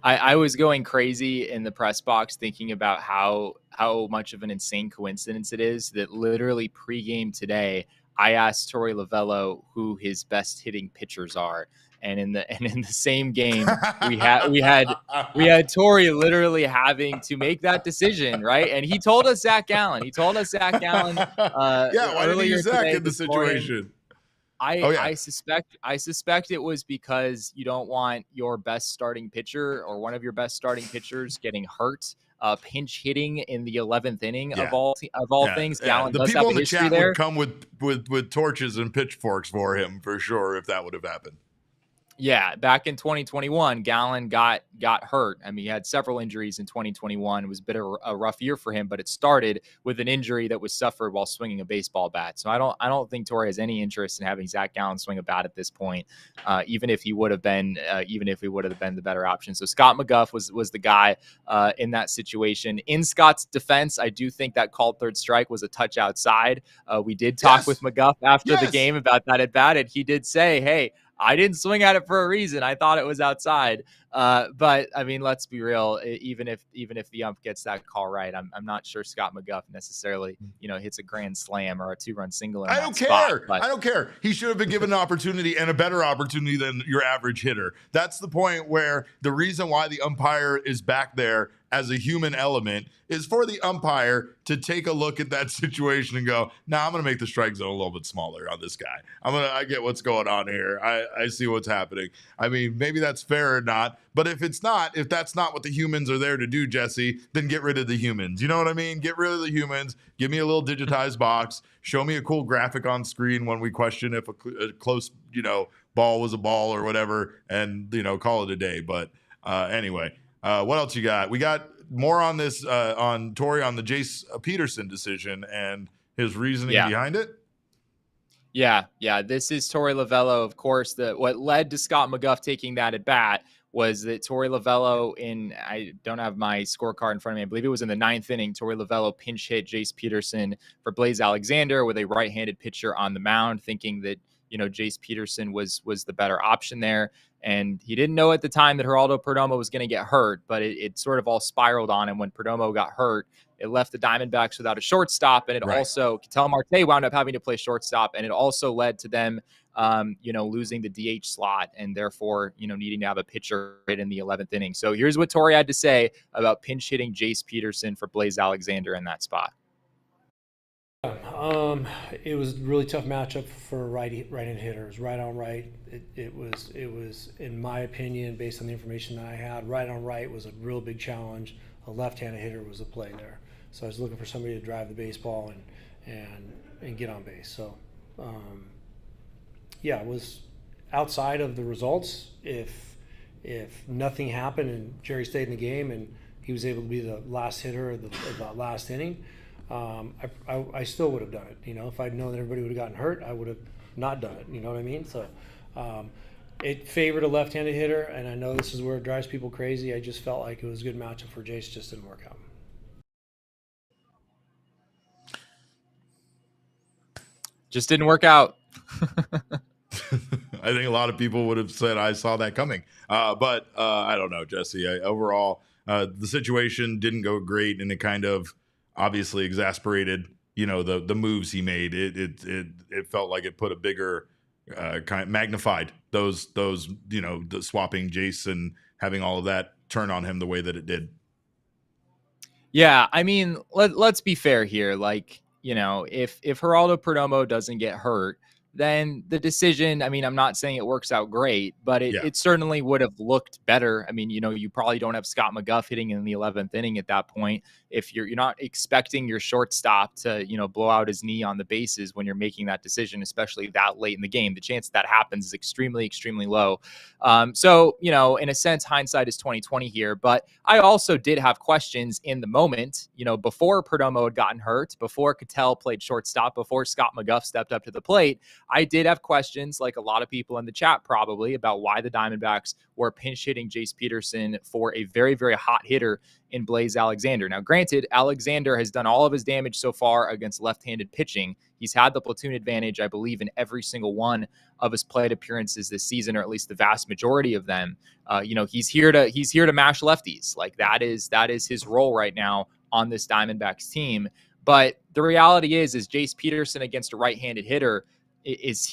D: I was going crazy in the press box thinking about how much of an insane coincidence it is that literally pregame today, I asked Torey Lovullo who his best hitting pitchers are. And in the same game, we had Torey literally having to make that decision, right? And he told us Zach Gallen.
A: Yeah, why did he use Zach in the situation?
D: I suspect it was because you don't want your best starting pitcher or one of your best starting pitchers getting hurt. Pinch hitting in the 11th inning of all things. Gallen
A: the
D: does
A: people
D: have
A: in the chat
D: there.
A: would come with torches and pitchforks for him for sure if that would have happened.
D: Yeah, back in 2021, Gallen got hurt. I mean, he had several injuries in 2021. It was a bit of a rough year for him, but it started with an injury that was suffered while swinging a baseball bat. So I don't think Torey has any interest in having Zach Gallen swing a bat at this point, even if he would have been the better option. So Scott McGough was the guy in that situation. In Scott's defense, I do think that called third strike was a touch outside. We did talk with McGough after the game about that at bat, and he did say, "Hey, I didn't swing at it for a reason. I thought it was outside." But I mean, let's be real. Even if the ump gets that call right, I'm not sure Scott McGough necessarily, hits a grand slam or a 2-run single. I
A: don't care. He should have been given an opportunity and a better opportunity than your average hitter. That's the point where the reason why the umpire is back there as a human element is for the umpire to take a look at that situation and go, "Nah, I'm going to make the strike zone a little bit smaller on this guy. I get what's going on here. I see what's happening." I mean, maybe that's fair or not, but if that's not what the humans are there to do, Jesse, then get rid of the humans. You know what I mean? Get rid of the humans. Give me a little digitized box. Show me a cool graphic on screen when we question if a close, ball was a ball or whatever, and, call it a day. But anyway, what else you got? We got more on this, on Torey, on the Jace Peterson decision and his reasoning behind it.
D: Yeah. This is Torey Lovullo. Of course, what led to Scott McGough taking that at bat was that Torey Lovullo I don't have my scorecard in front of me. I believe it was in the 9th inning. Torey Lovullo pinch hit Jace Peterson for Blaze Alexander with a right-handed pitcher on the mound, thinking that, Jace Peterson was the better option there. And he didn't know at the time that Geraldo Perdomo was going to get hurt, but it sort of all spiraled on him when Perdomo got hurt. It left the Diamondbacks without a shortstop, and it also, Ketel Marte wound up having to play shortstop, and it also led to them, losing the DH slot and therefore, needing to have a pitcher in the 11th inning. So here's what Torey had to say about pinch hitting Jace Peterson for Blaze Alexander in that spot.
E: It was a really tough matchup for right-hand hitters. Right on right, it was in my opinion, based on the information that I had, right on right was a real big challenge. A left-handed hitter was a play there. So I was looking for somebody to drive the baseball and get on base. So it was outside of the results. If nothing happened and Jerry stayed in the game and he was able to be the last hitter of the last inning, I still would have done it. If I'd known that everybody would have gotten hurt, I would have not done it. You know what I mean? So it favored a left-handed hitter, and I know this is where it drives people crazy. I just felt like it was a good matchup for Jace. Just didn't work out.
D: Just didn't work out.
A: I think a lot of people would have said I saw that coming. But I don't know, Jesse. Overall, the situation didn't go great, and it kind of obviously exasperated, the moves he made. It felt like it put a bigger kind of magnified those the swapping Jason, having all of that turn on him the way that it did.
D: Yeah, I mean, let's be fair here. Like, if Geraldo Perdomo doesn't get hurt, then the decision, I mean, I'm not saying it works out great, but it certainly would have looked better. I mean, you probably don't have Scott McGough hitting in the 11th inning at that point. If you're not expecting your shortstop to, blow out his knee on the bases when you're making that decision, especially that late in the game, the chance that happens is extremely, extremely low. So, in a sense, hindsight is 20/20 here, but I also did have questions in the moment, before Perdomo had gotten hurt, before Cattell played shortstop, before Scott McGough stepped up to the plate. I did have questions, like a lot of people in the chat probably, about why the Diamondbacks were pinch hitting Jace Peterson for a very, very hot hitter in Blaze Alexander. Now, granted, Alexander has done all of his damage so far against left-handed pitching. He's had the platoon advantage, I believe, in every single one of his plate appearances this season, or at least the vast majority of them. He's here to mash lefties. Like that is his role right now on this Diamondbacks team. But the reality is Jace Peterson against a right-handed hitter,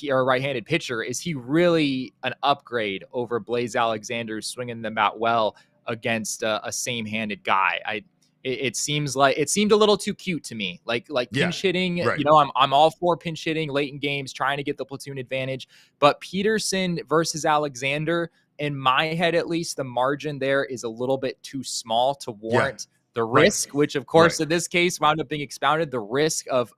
D: or a right-handed pitcher, is he really an upgrade over Blaze Alexander swinging the bat well against a same-handed guy? It seemed a little too cute to me. Like pinch hitting,
A: right.
D: I'm all for pinch hitting late in games, trying to get the platoon advantage. But Peterson versus Alexander, in my head at least, the margin there is a little bit too small to warrant the risk, which of course in this case wound up being expounded, the risk of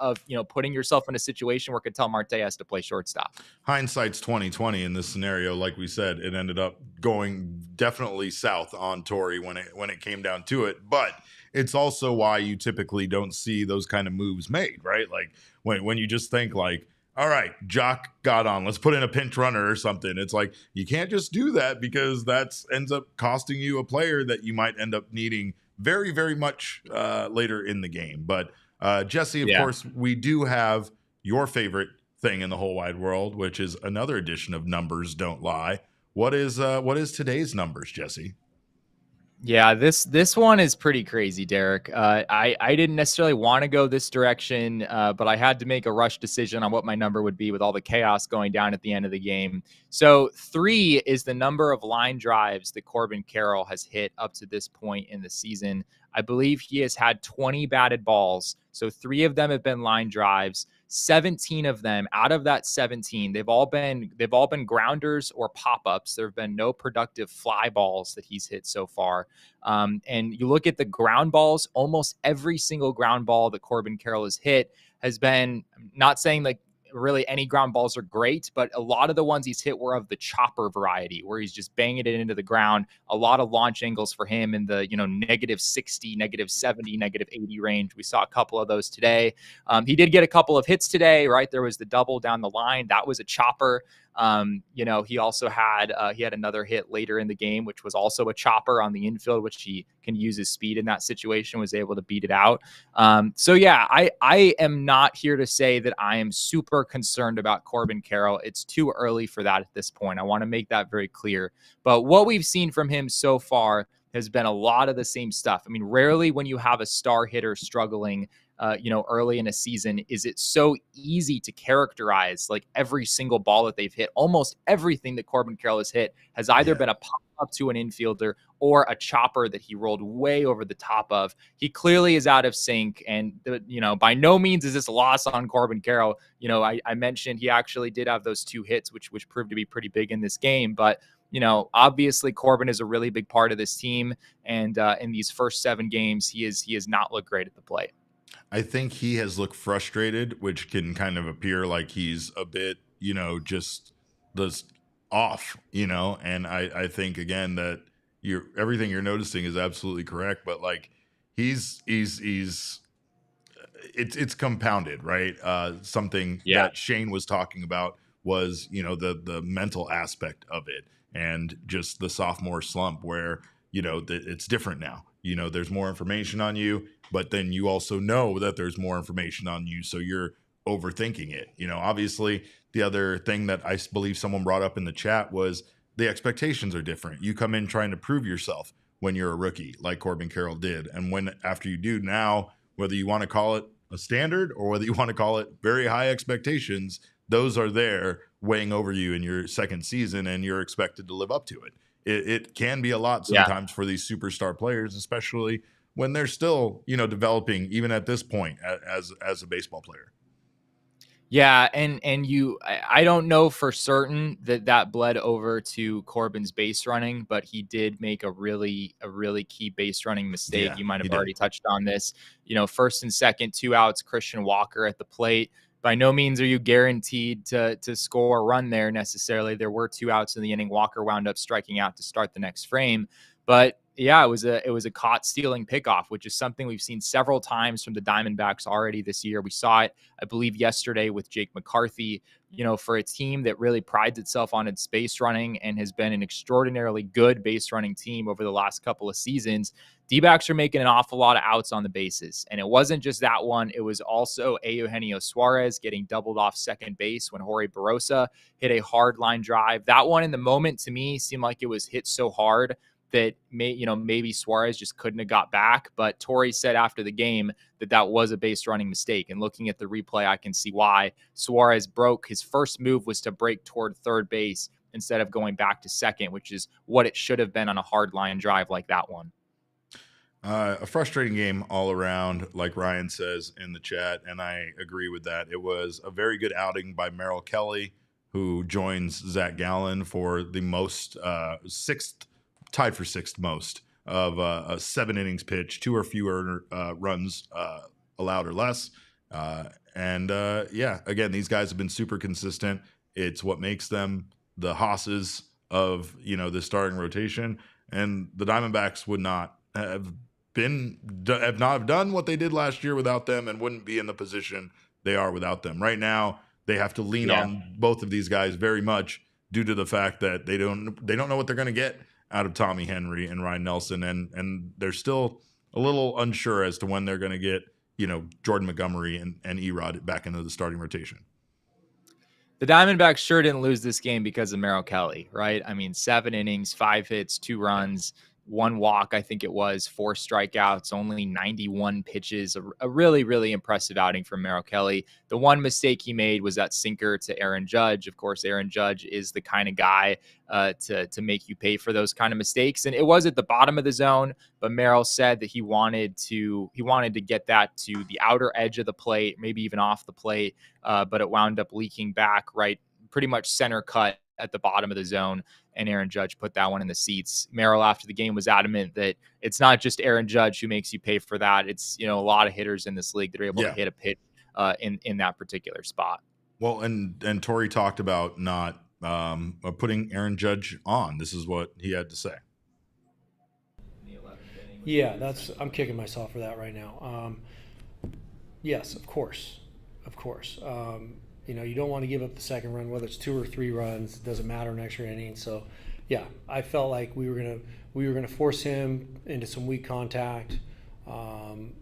D: putting yourself in a situation where Cattell Marte has to play shortstop.
A: Hindsight's 20/20 in this scenario. Like we said, it ended up going definitely south on Torey when it came down to it. But it's also why you typically don't see those kind of moves made, right? Like when you just think like, all right, Jock got on, let's put in a pinch runner or something. It's like, you can't just do that, because that ends up costing you a player that you might end up needing very, very much later in the game. But Jesse, of course, we do have your favorite thing in the whole wide world, which is another edition of Numbers Don't Lie. What is today's numbers, Jesse?
D: Yeah, this one is pretty crazy, Derek. I didn't necessarily want to go this direction, but I had to make a rush decision on what my number would be with all the chaos going down at the end of the game. So 3 is the number of line drives that Corbin Carroll has hit up to this point in the season. I believe he has had 20 batted balls. So 3 of them have been line drives. 17 of them, out of that 17, they've all been grounders or pop-ups. There have been no productive fly balls that he's hit so far. And you look at the ground balls, almost every single ground ball that Corbin Carroll has hit has been, not saying like really any ground balls are great, but a lot of the ones he's hit were of the chopper variety, where he's just banging it into the ground. A lot of launch angles for him in the -60, -70, -80 range. We saw a couple of those today. He did get a couple of hits today, right? There was the double down the line. That was a chopper. He also had another hit later in the game, which was also a chopper on the infield, which he can use his speed in that situation, was able to beat it out. I am not here to say that I am super concerned about Corbin Carroll. It's too early for that at this point. I want to make that very clear. But what we've seen from him so far has been a lot of the same stuff. I mean, rarely when you have a star hitter struggling, early in a season, is it so easy to characterize like every single ball that they've hit. Almost everything that Corbin Carroll has hit has either been a pop up to an infielder or a chopper that he rolled way over the top of. He clearly is out of sync, and by no means is this a loss on Corbin Carroll. I mentioned he actually did have those 2 hits, which proved to be pretty big in this game, but obviously Corbin is a really big part of this team, and in these first 7 games, he has not looked great at the plate.
A: I think he has looked frustrated, which can kind of appear like he's a bit, just off, and I think again that everything you're noticing is absolutely correct, but like it's compounded, right? Something that Shane was talking about was, the mental aspect of it, and just the sophomore slump where, it's different now. There's more information on you, but then you also know that there's more information on you. So you're overthinking it. Obviously the other thing that I believe someone brought up in the chat was the expectations are different. You come in trying to prove yourself when you're a rookie, like Corbin Carroll did. And after you do now, whether you want to call it a standard or whether you want to call it very high expectations, those are there weighing over you in your second season, and you're expected to live up to it. It can be a lot sometimes for these superstar players, especially when they're still, developing even at this point as a baseball player.
D: Yeah, and I don't know for certain that bled over to Corbin's base running, but he did make a really key base running mistake.
A: Yeah,
D: You might
A: he
D: have
A: did.
D: already touched on this. First and second, 2 outs, Christian Walker at the plate. By no means are you guaranteed to score a run there necessarily. There were 2 outs in the inning. Walker wound up striking out to start the next frame. But yeah, it was a caught stealing pickoff, which is something we've seen several times from the Diamondbacks already this year. We saw it, I believe, yesterday with Jake McCarthy. For a team that really prides itself on its base running and has been an extraordinarily good base running team over the last couple of seasons, D-backs are making an awful lot of outs on the bases. And it wasn't just that one. It was also Eugenio Suarez getting doubled off second base when Jorge Barosa hit a hard line drive. That one in the moment to me seemed like it was hit so hard that maybe Suarez just couldn't have got back. But Torey said after the game that was a base running mistake. And looking at the replay, I can see why. Suarez broke. His first move was to break toward third base instead of going back to second, which is what it should have been on a hard line drive like that one.
A: A frustrating game all around, like Ryan says in the chat, and I agree with that. It was a very good outing by Merrill Kelly, who joins Zach Gallen for the most tied for sixth most of 7 innings pitched, 2 or fewer runs allowed or less. Again, these guys have been super consistent. It's what makes them the hosses of the starting rotation, and the Diamondbacks would not have done what they did last year without them, and wouldn't be in the position they are without them. Right now, they have to lean on both of these guys very much due to the fact that they don't know what they're going to get out of Tommy Henry and Ryan Nelson, and they're still a little unsure as to when they're going to get Jordan Montgomery and Erod back into the starting rotation.
D: The Diamondbacks sure didn't lose this game because of Merrill Kelly, right? I mean, 7 innings, 5 hits, 2 runs, 1 walk, I think it was, 4 strikeouts, only 91 pitches. A really, really impressive outing from Merrill Kelly. The one mistake he made was that sinker to Aaron Judge. Of course, Aaron Judge is the kind of guy to make you pay for those kind of mistakes. And it was at the bottom of the zone, but Merrill said that he wanted to get that to the outer edge of the plate, maybe even off the plate, but it wound up leaking back right, pretty much center cut at the bottom of the zone, and Aaron Judge put that one in the seats. Merrill, after the game, was adamant that it's not just Aaron Judge who makes you pay for that. It's a lot of hitters in this league that are able to hit a pitch in that particular spot.
A: Well, and Torey talked about not putting Aaron Judge on. This is what he had to say.
E: Yeah, I'm kicking myself for that right now. Yes, of course. You don't want to give up the second run, whether it's 2 or 3 runs. It doesn't matter in extra innings. So, yeah, I felt like we were gonna force him into some weak contact.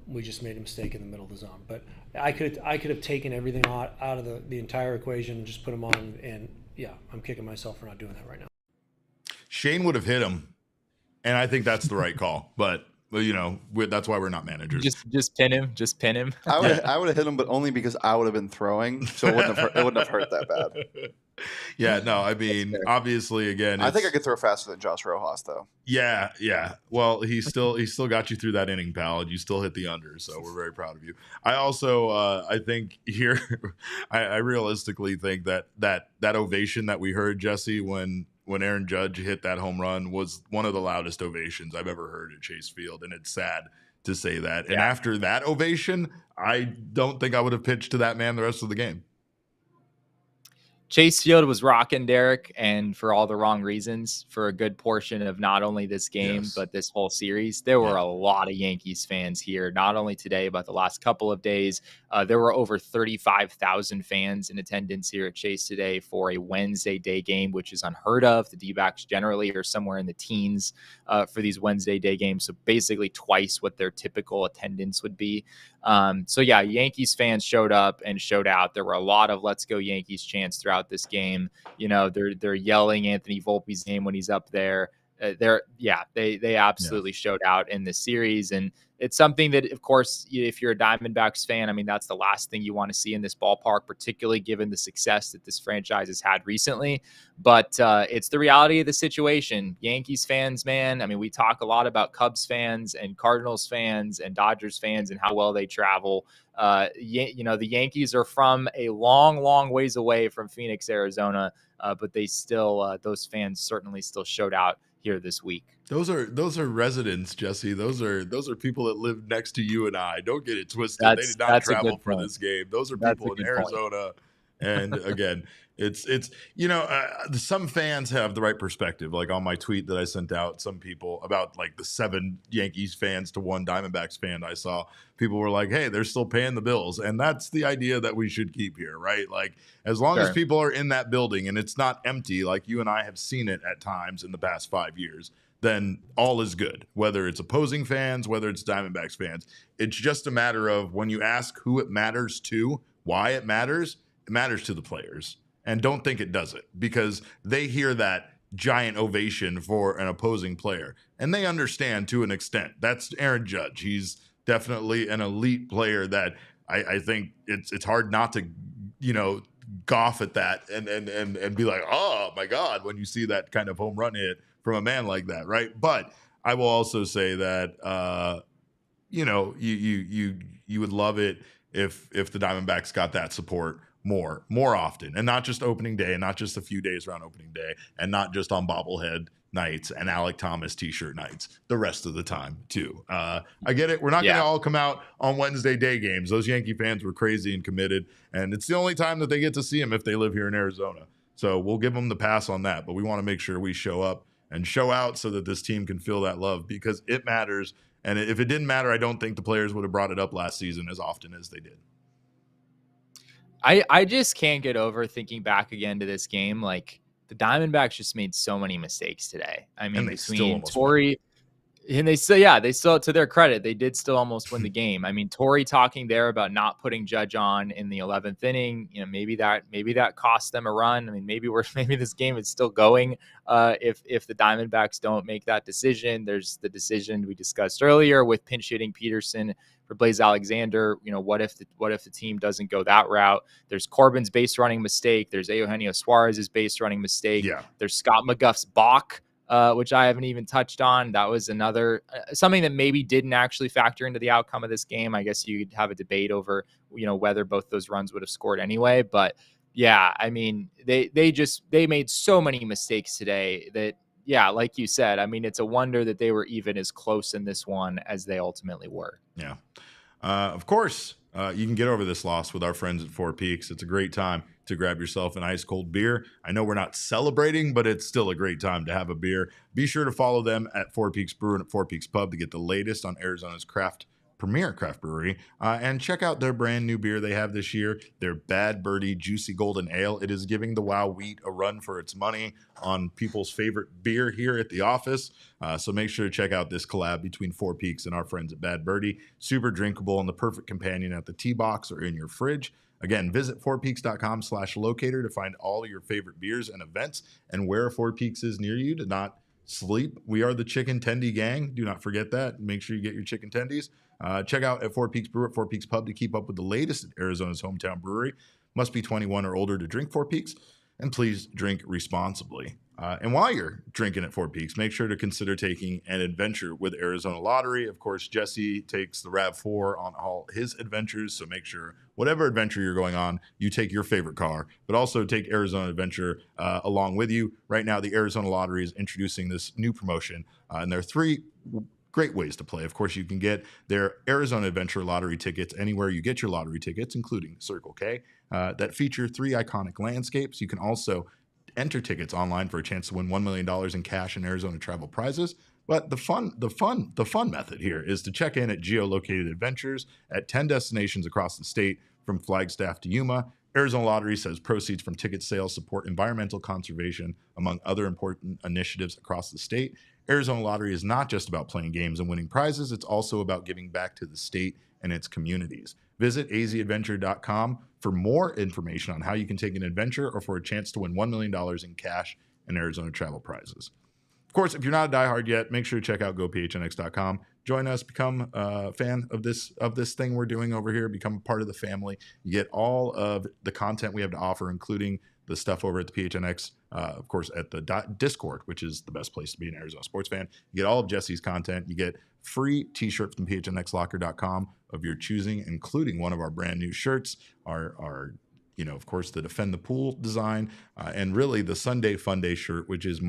E: We just made a mistake in the middle of the zone. But I could have taken everything out of the entire equation and just put him on. And yeah, I'm kicking myself for not doing that right now.
A: Shane would have hit him, and I think that's the right call. But that's why we're not managers.
D: Just pin him. Just pin him.
C: I would have hit him, but only because I would have been throwing, so it wouldn't have hurt that bad.
A: Yeah, no, I mean, obviously, again,
C: I think I could throw faster than Josh Rojas, though.
A: Yeah. Well, he still got you through that inning, pal, and you still hit the under, so we're very proud of you. I also, I think here, I realistically think that ovation that we heard, Jesse, when Aaron Judge hit that home run was one of the loudest ovations I've ever heard at Chase Field, and it's sad to say that. And after that ovation, I don't think I would have pitched to that man the rest of the game.
D: Chase Field was rocking, Derek, and for all the wrong reasons for a good portion of not only this game, but this whole series. There were a lot of Yankees fans here, not only today, but the last couple of days. There were over 35,000 fans in attendance here at Chase today for a Wednesday day game, which is unheard of. The D-backs generally are somewhere in the teens for these Wednesday day games, so basically twice what their typical attendance would be. So yeah, Yankees fans showed up and showed out. There were a lot of "Let's go Yankees" chants throughout this game. You know, they're yelling Anthony Volpe's name when he's up there. They absolutely showed out in this series. And it's something that, of course, if you're a Diamondbacks fan, I mean, that's the last thing you want to see in this ballpark, particularly given the success that this franchise has had recently. But it's the reality of the situation. Yankees fans, man, I mean, we talk a lot about Cubs fans and Cardinals fans and Dodgers fans and how well they travel. The Yankees are from a long, long ways away from Phoenix, Arizona, but they still, those fans certainly still showed out here this week.
A: Those are residents, Jesse. Those are people that live next to you and I. Don't get it twisted. They did not travel for this game. Those are people in Arizona. And again, it's some fans have the right perspective. Like on my tweet that I sent out, some people about like the 7 Yankees fans to 1 Diamondbacks fan I saw, people were like, hey, they're still paying the bills. And that's the idea that we should keep here, right? Like as long as people are in that building and it's not empty, like you and I have seen it at times in the past 5 years, then all is good, whether it's opposing fans, whether it's Diamondbacks fans. It's just a matter of when you ask who it matters to, why it matters to the players. And don't think it doesn't, because they hear that giant ovation for an opposing player and they understand to an extent. That's Aaron Judge. He's definitely an elite player that I think it's hard not to, scoff at that and be like, oh my God, when you see that kind of home run hit from a man like that, right? But I will also say that you would love it if the Diamondbacks got that support more often, and not just opening day, and not just a few days around opening day, and not just on bobblehead nights and Alec Thomas t-shirt nights, the rest of the time too. I get it. We're not going to all come out on Wednesday day games. Those Yankee fans were crazy and committed, and it's the only time that they get to see them if they live here in Arizona. So we'll give them the pass on that, but we want to make sure we show up and show out so that this team can feel that love, because it matters. And if it didn't matter, I don't think the players would have brought it up last season as often as they did.
D: I just can't get over thinking back again to this game. Like the Diamondbacks just made so many mistakes today. I mean, between Torey and they still, to their credit, they did still almost win the game. I mean, Torey talking there about not putting Judge on in the 11th inning, maybe that cost them a run. I mean, maybe this game is still going if the Diamondbacks don't make that decision. There's the decision we discussed earlier with pinch hitting Peterson for Blaze Alexander. What if the team doesn't go that route? There's Corbin's base running mistake. There's Eugenio Suarez's base running mistake. Yeah. There's Scott McGuff's balk, which I haven't even touched on. That was another something that maybe didn't actually factor into the outcome of this game. I guess you could have a debate over, whether both those runs would have scored anyway. But yeah, I mean, they made so many mistakes today that, yeah, like you said, I mean, it's a wonder that they were even as close in this one as they ultimately were.
A: Yeah. Of course, you can get over this loss with our friends at Four Peaks. It's a great time to grab yourself an ice cold beer. I know we're not celebrating, but it's still a great time to have a beer. Be sure to follow them at Four Peaks Brew and at Four Peaks Pub to get the latest on Arizona's premier craft brewery, and check out their brand new beer they have this year, their Bad Birdie Juicy Golden Ale. It is giving the Wow Wheat a run for its money on people's favorite beer here at the office. So make sure to check out this collab between Four Peaks and our friends at Bad Birdie. Super drinkable and the perfect companion at the tee box or in your fridge. Again, visit fourpeaks.com/locator to find all of your favorite beers and events and where Four Peaks is near you to not sleep. We are the Chicken Tendy Gang. Do not forget that. Make sure you get your chicken tendies. Check out at Four Peaks Brew at Four Peaks Pub to keep up with the latest at Arizona's hometown brewery. Must be 21 or older to drink Four Peaks, and please drink responsibly. And while you're drinking at Four Peaks, make sure to consider taking an adventure with Arizona Lottery. Of course, Jesse takes the RAV4 on all his adventures, so make sure whatever adventure you're going on, you take your favorite car, but also take Arizona Adventure along with you. Right now, the Arizona Lottery is introducing this new promotion, and there are 3 Great ways to play. Of course, you can get their Arizona Adventure Lottery tickets anywhere you get your lottery tickets, including Circle K, that feature 3 iconic landscapes. You can also enter tickets online for a chance to win $1 million in cash and Arizona travel prizes. But the fun method here is to check in at geolocated adventures at 10 destinations across the state, from Flagstaff to Yuma. Arizona Lottery says proceeds from ticket sales support environmental conservation, among other important initiatives across the state. Arizona Lottery is not just about playing games and winning prizes, it's also about giving back to the state and its communities. Visit azadventure.com for more information on how you can take an adventure or for a chance to win $1 million in cash and Arizona travel prizes. Of course, if you're not a diehard yet, make sure to check out gophnx.com. Join us, become a fan of this thing we're doing over here, become a part of the family. You get all of the content we have to offer, including the stuff over at the PHNX, of course, at the Discord, which is the best place to be an Arizona sports fan. You get all of Jesse's content. You get free t-shirt from phnxlocker.com of your choosing, including one of our brand new shirts, our of course, the Defend the Pool design, and really the Sunday Fun Day shirt, which is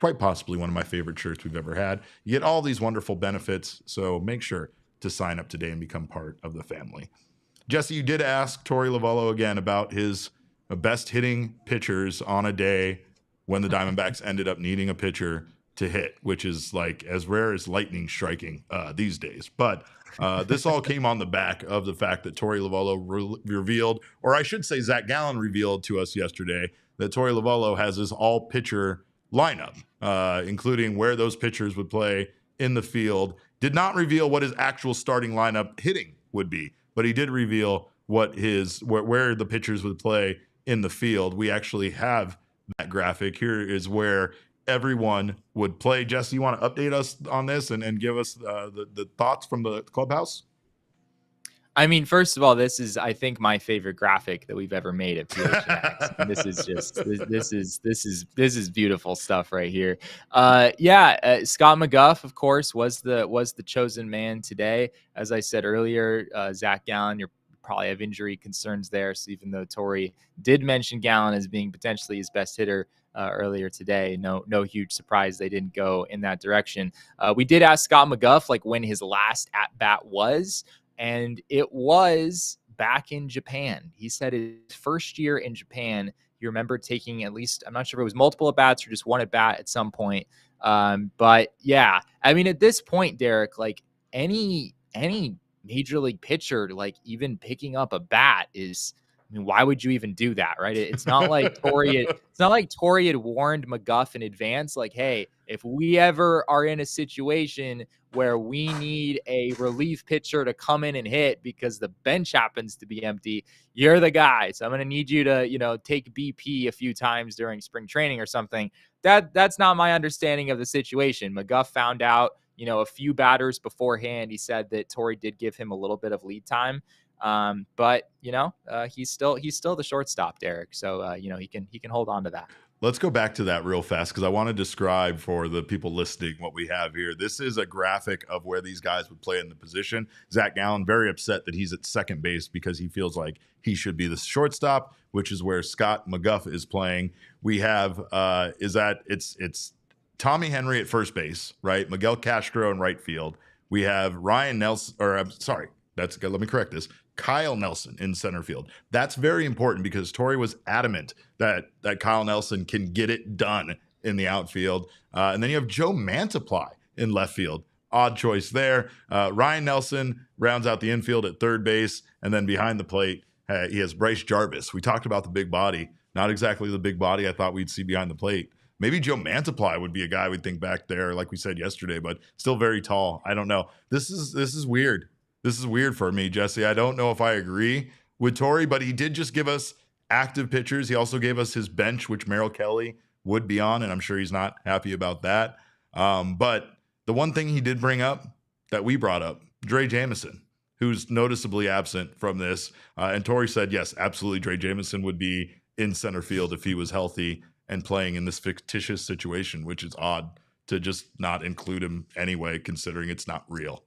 A: quite possibly one of my favorite shirts we've ever had. You get all these wonderful benefits, so make sure to sign up today and become part of the family. Jesse, you did ask Torey Lovullo again about his best hitting pitchers on a day when the Diamondbacks ended up needing a pitcher to hit, which is like as rare as lightning striking these days. But this all came on the back of the fact that Torey Lovullo revealed, or I should say Zach Gallen revealed to us yesterday, that Torey Lovullo has his all-pitcher lineup, including where those pitchers would play in the field. Did not reveal what his actual starting lineup hitting would be, but he did reveal what where the pitchers would play in the field. We actually have that graphic. Here is where everyone would play. Jesse, you want to update us on this and give us the thoughts from the clubhouse?
D: I mean, first of all, this is, I think, my favorite graphic that we've ever made at PHNX. And this is just this is beautiful stuff right here. Scott McGough, of course, was the chosen man today. As I said earlier, Zach Gallen, you probably have injury concerns there. So even though Torey did mention Gallen as being potentially his best hitter earlier today, no huge surprise they didn't go in that direction. We did ask Scott McGough like when his last at bat was. And it was back in Japan. He said his first year in Japan, he remembered taking at least, I'm not sure if it was multiple at bats or just one at bat at some point. But yeah, I mean, at this point, Derek, like any major league pitcher, like even picking up a bat is, I mean, why would you even do that, right? It's not like Torey had warned McGough in advance, like, hey, if we ever are in a situation where we need a relief pitcher to come in and hit because the bench happens to be empty, you're the guy. So I'm going to need you to, take BP a few times during spring training or something. That's not my understanding of the situation. McGough found out, a few batters beforehand. He said that Torey did give him a little bit of lead time. But he's still the shortstop, Derek. So, he can hold on to that.
A: Let's go back to that real fast because I want to describe for the people listening what we have here. This is a graphic of where these guys would play in the position. Zach Gallen, very upset that he's at second base because he feels like he should be the shortstop, which is where Scott McGough is playing. We have it's Tommy Henry at first base, right? Miguel Castro in right field. We have Ryan Nelson, that's good. Let me correct this. Kyle Nelson in center field. That's very important because Torey was adamant that Kyle Nelson can get it done in the outfield. And then you have Joe Mantiply in left field. Odd choice there. Ryan Nelson rounds out the infield at third base. And then behind the plate, he has Bryce Jarvis. We talked about the big body. Not exactly the big body I thought we'd see behind the plate. Maybe Joe Mantiply would be a guy we'd think back there, like we said yesterday, but still very tall. I don't know. This is weird. This is weird for me, Jesse. I don't know if I agree with Torey, but he did just give us active pitchers. He also gave us his bench, which Merrill Kelly would be on, and I'm sure he's not happy about that. But the one thing he did bring up that we brought up, Dre Jamison, who's noticeably absent from this. And Torey said, yes, absolutely, Dre Jamison would be in center field if he was healthy and playing in this fictitious situation, which is odd to just not include him anyway, considering it's not real.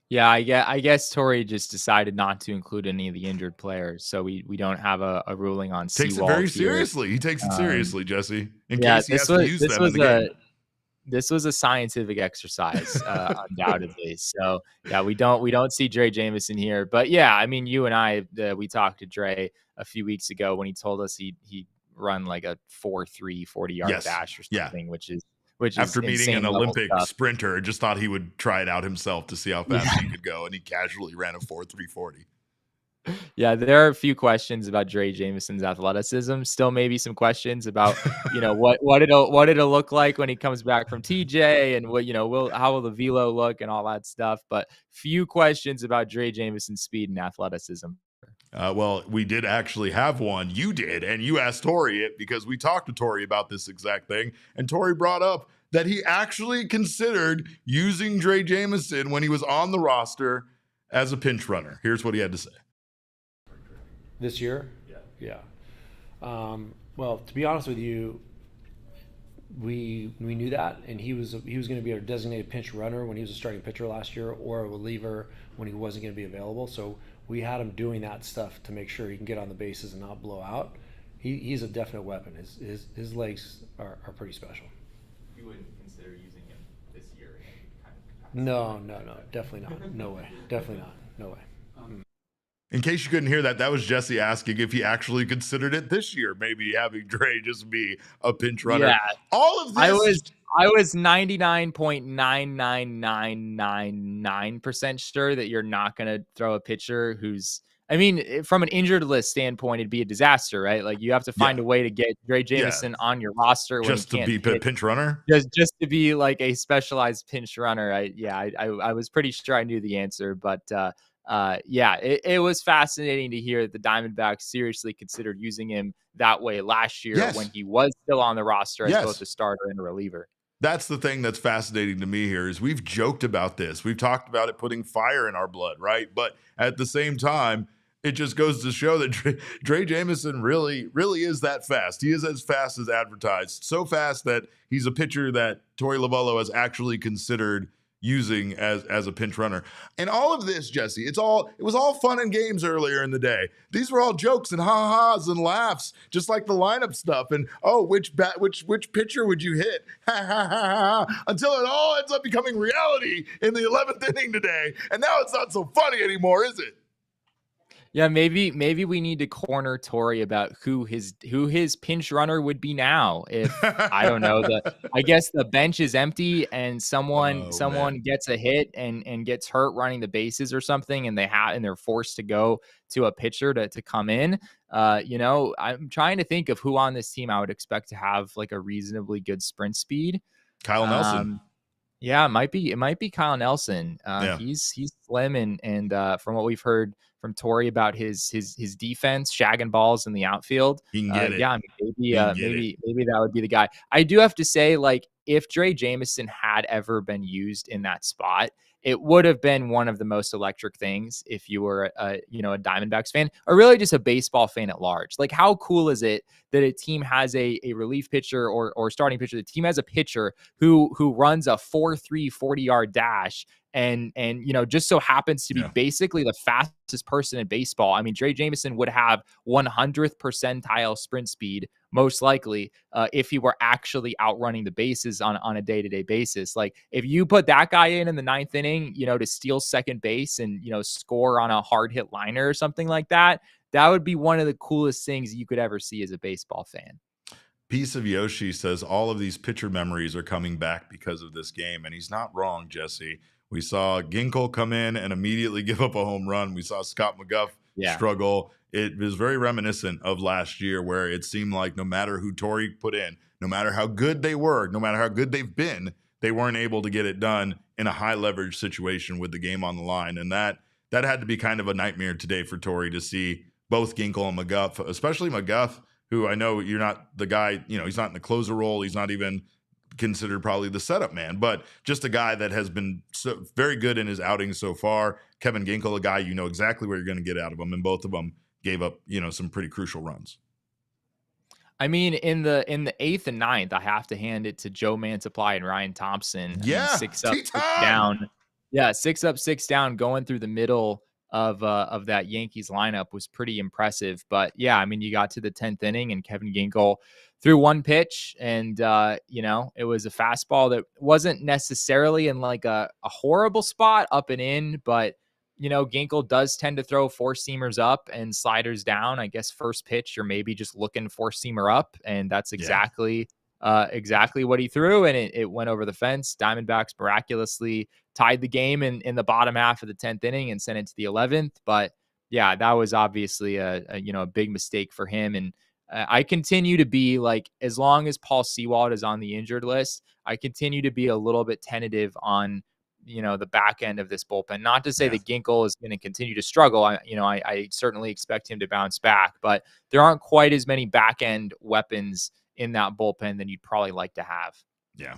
D: Yeah, I guess Torey just decided not to include any of the injured players, so we don't have a ruling on
A: Takes it very seriously. He takes it seriously, Jesse. In case he has to use them in the game.
D: this was a scientific exercise, undoubtedly. So yeah, we don't see Dre Jameson here, but yeah, I mean, you and I, we talked to Dre a few weeks ago when he told us he run like a 4.3 40-yard dash or something, which is
A: after meeting an Olympic
D: stuff.
A: sprinter, just thought he would try it out himself to see how fast he could go, and he casually ran a 4.3 40.
D: Yeah, there are a few questions about Dre Jameson's athleticism. Still, maybe some questions about, what it'll look like when he comes back from TJ, and how will the velo look and all that stuff. But few questions about Dre Jameson's speed and athleticism.
A: Well, we did actually have one. You did, and you asked Torey it because we talked to Torey about this exact thing, and Torey brought up that he actually considered using Dre Jameson when he was on the roster as a pinch runner. Here's what he had to say.
E: This year? Yeah. Well, to be honest with you, we knew that, and he was going to be our designated pinch runner when he was a starting pitcher last year, or a reliever when he wasn't going to be available. So we had him doing that stuff to make sure he can get on the bases and not blow out. He's a definite weapon. His legs are pretty special.
D: You wouldn't consider using him this year?
E: No, definitely not. No way. Definitely not. No way.
A: In case you couldn't hear that, that was Jesse asking if he actually considered it this year, maybe having Dre just be a pinch runner.
D: Yeah.
A: All of this.
D: I was 99.99999% sure that you're not going to throw a pitcher who's, I mean, from an injured list standpoint, it'd be a disaster, right? Like, you have to find a way to get Dre Jameson on your roster when
A: just to be a pinch runner.
D: Just to be like a specialized pinch runner. I was pretty sure I knew the answer, but it was fascinating to hear that the Diamondbacks seriously considered using him that way last year when he was still on the roster as both a starter and a reliever.
A: That's the thing that's fascinating to me here is we've joked about this. We've talked about it putting fire in our blood, right? But at the same time, it just goes to show that Dre Jameson really, really is that fast. He is as fast as advertised. So fast that he's a pitcher that Torey Lovullo has actually considered using as a pinch runner. And all of this, Jesse, it was all fun and games earlier in the day. These were all jokes and ha-has and laughs, just like the lineup stuff. And which pitcher would you hit? Ha ha ha ha. Until it all ends up becoming reality in the 11th inning today. And now it's not so funny anymore, is it?
D: Yeah, maybe we need to corner Torey about who his pinch runner would be now. If I don't know, I guess the bench is empty and someone gets a hit and gets hurt running the bases or something, and they're forced to go to a pitcher to come in. I'm trying to think of who on this team I would expect to have like a reasonably good sprint speed.
A: Kyle Nelson.
D: Yeah, it might be Kyle Nelson. He's slim and from what we've heard from Torey about his defense, shagging balls in the outfield.
A: He can get it.
D: Yeah, I mean, maybe that would be the guy. I do have to say, like, if Dre Jameson had ever been used in that spot, it would have been one of the most electric things if you were a Diamondbacks fan, or really just a baseball fan at large. Like, how cool is it that a team has a relief pitcher or starting pitcher? The team has a pitcher who runs a 4.3 40-yard dash and just so happens to be basically the fastest person in baseball. I mean, Dre Jameson would have 100th percentile sprint speed, most likely, if he were actually outrunning the bases on a day-to-day basis. Like, if you put that guy in the 9th inning, to steal second base and, score on a hard hit liner or something like that, that would be one of the coolest things you could ever see as a baseball fan.
A: Piece of Yoshi says all of these pitcher memories are coming back because of this game, and he's not wrong, Jesse. We saw Ginkel come in and immediately give up a home run. We saw Scott McGough struggle. It was very reminiscent of last year, where it seemed like no matter who Torey put in, no matter how good they were, no matter how good they've been, they weren't able to get it done in a high leverage situation with the game on the line. And that had to be kind of a nightmare today for Torey to see both Ginkel and McGough, especially McGough, who I know you're not the guy, he's not in the closer role. He's not even considered probably the setup man, but just a guy that has been so very good in his outings so far. Kevin Ginkel, a guy exactly where you're going to get out of him, and both of them gave up some pretty crucial runs.
D: I mean, in the 8th and 9th, I have to hand it to Joe Mantiply and Ryan Thompson.
A: Yeah,
D: 6 up, 6 down. Yeah, 6 up, 6 down, going through the middle of that Yankees lineup was pretty impressive. But yeah, I mean, you got to the 10th inning and Kevin Ginkel threw one pitch, and it was a fastball that wasn't necessarily in like a horrible spot up and in, but Ginkel does tend to throw four-seamers up and sliders down. I guess first pitch, you're maybe just looking four-seamer up, and that's exactly what he threw, and it went over the fence. Diamondbacks miraculously tied the game in the bottom half of the 10th inning and sent it to the 11th. But yeah, that was obviously a big mistake for him. And I continue to be like, as long as Paul Sewald is on the injured list, I continue to be a little bit tentative on the back end of this bullpen. Not to say that Ginkel is going to continue to struggle. I certainly expect him to bounce back, but there aren't quite as many back end weapons in that bullpen than you'd probably like to have.
A: Yeah.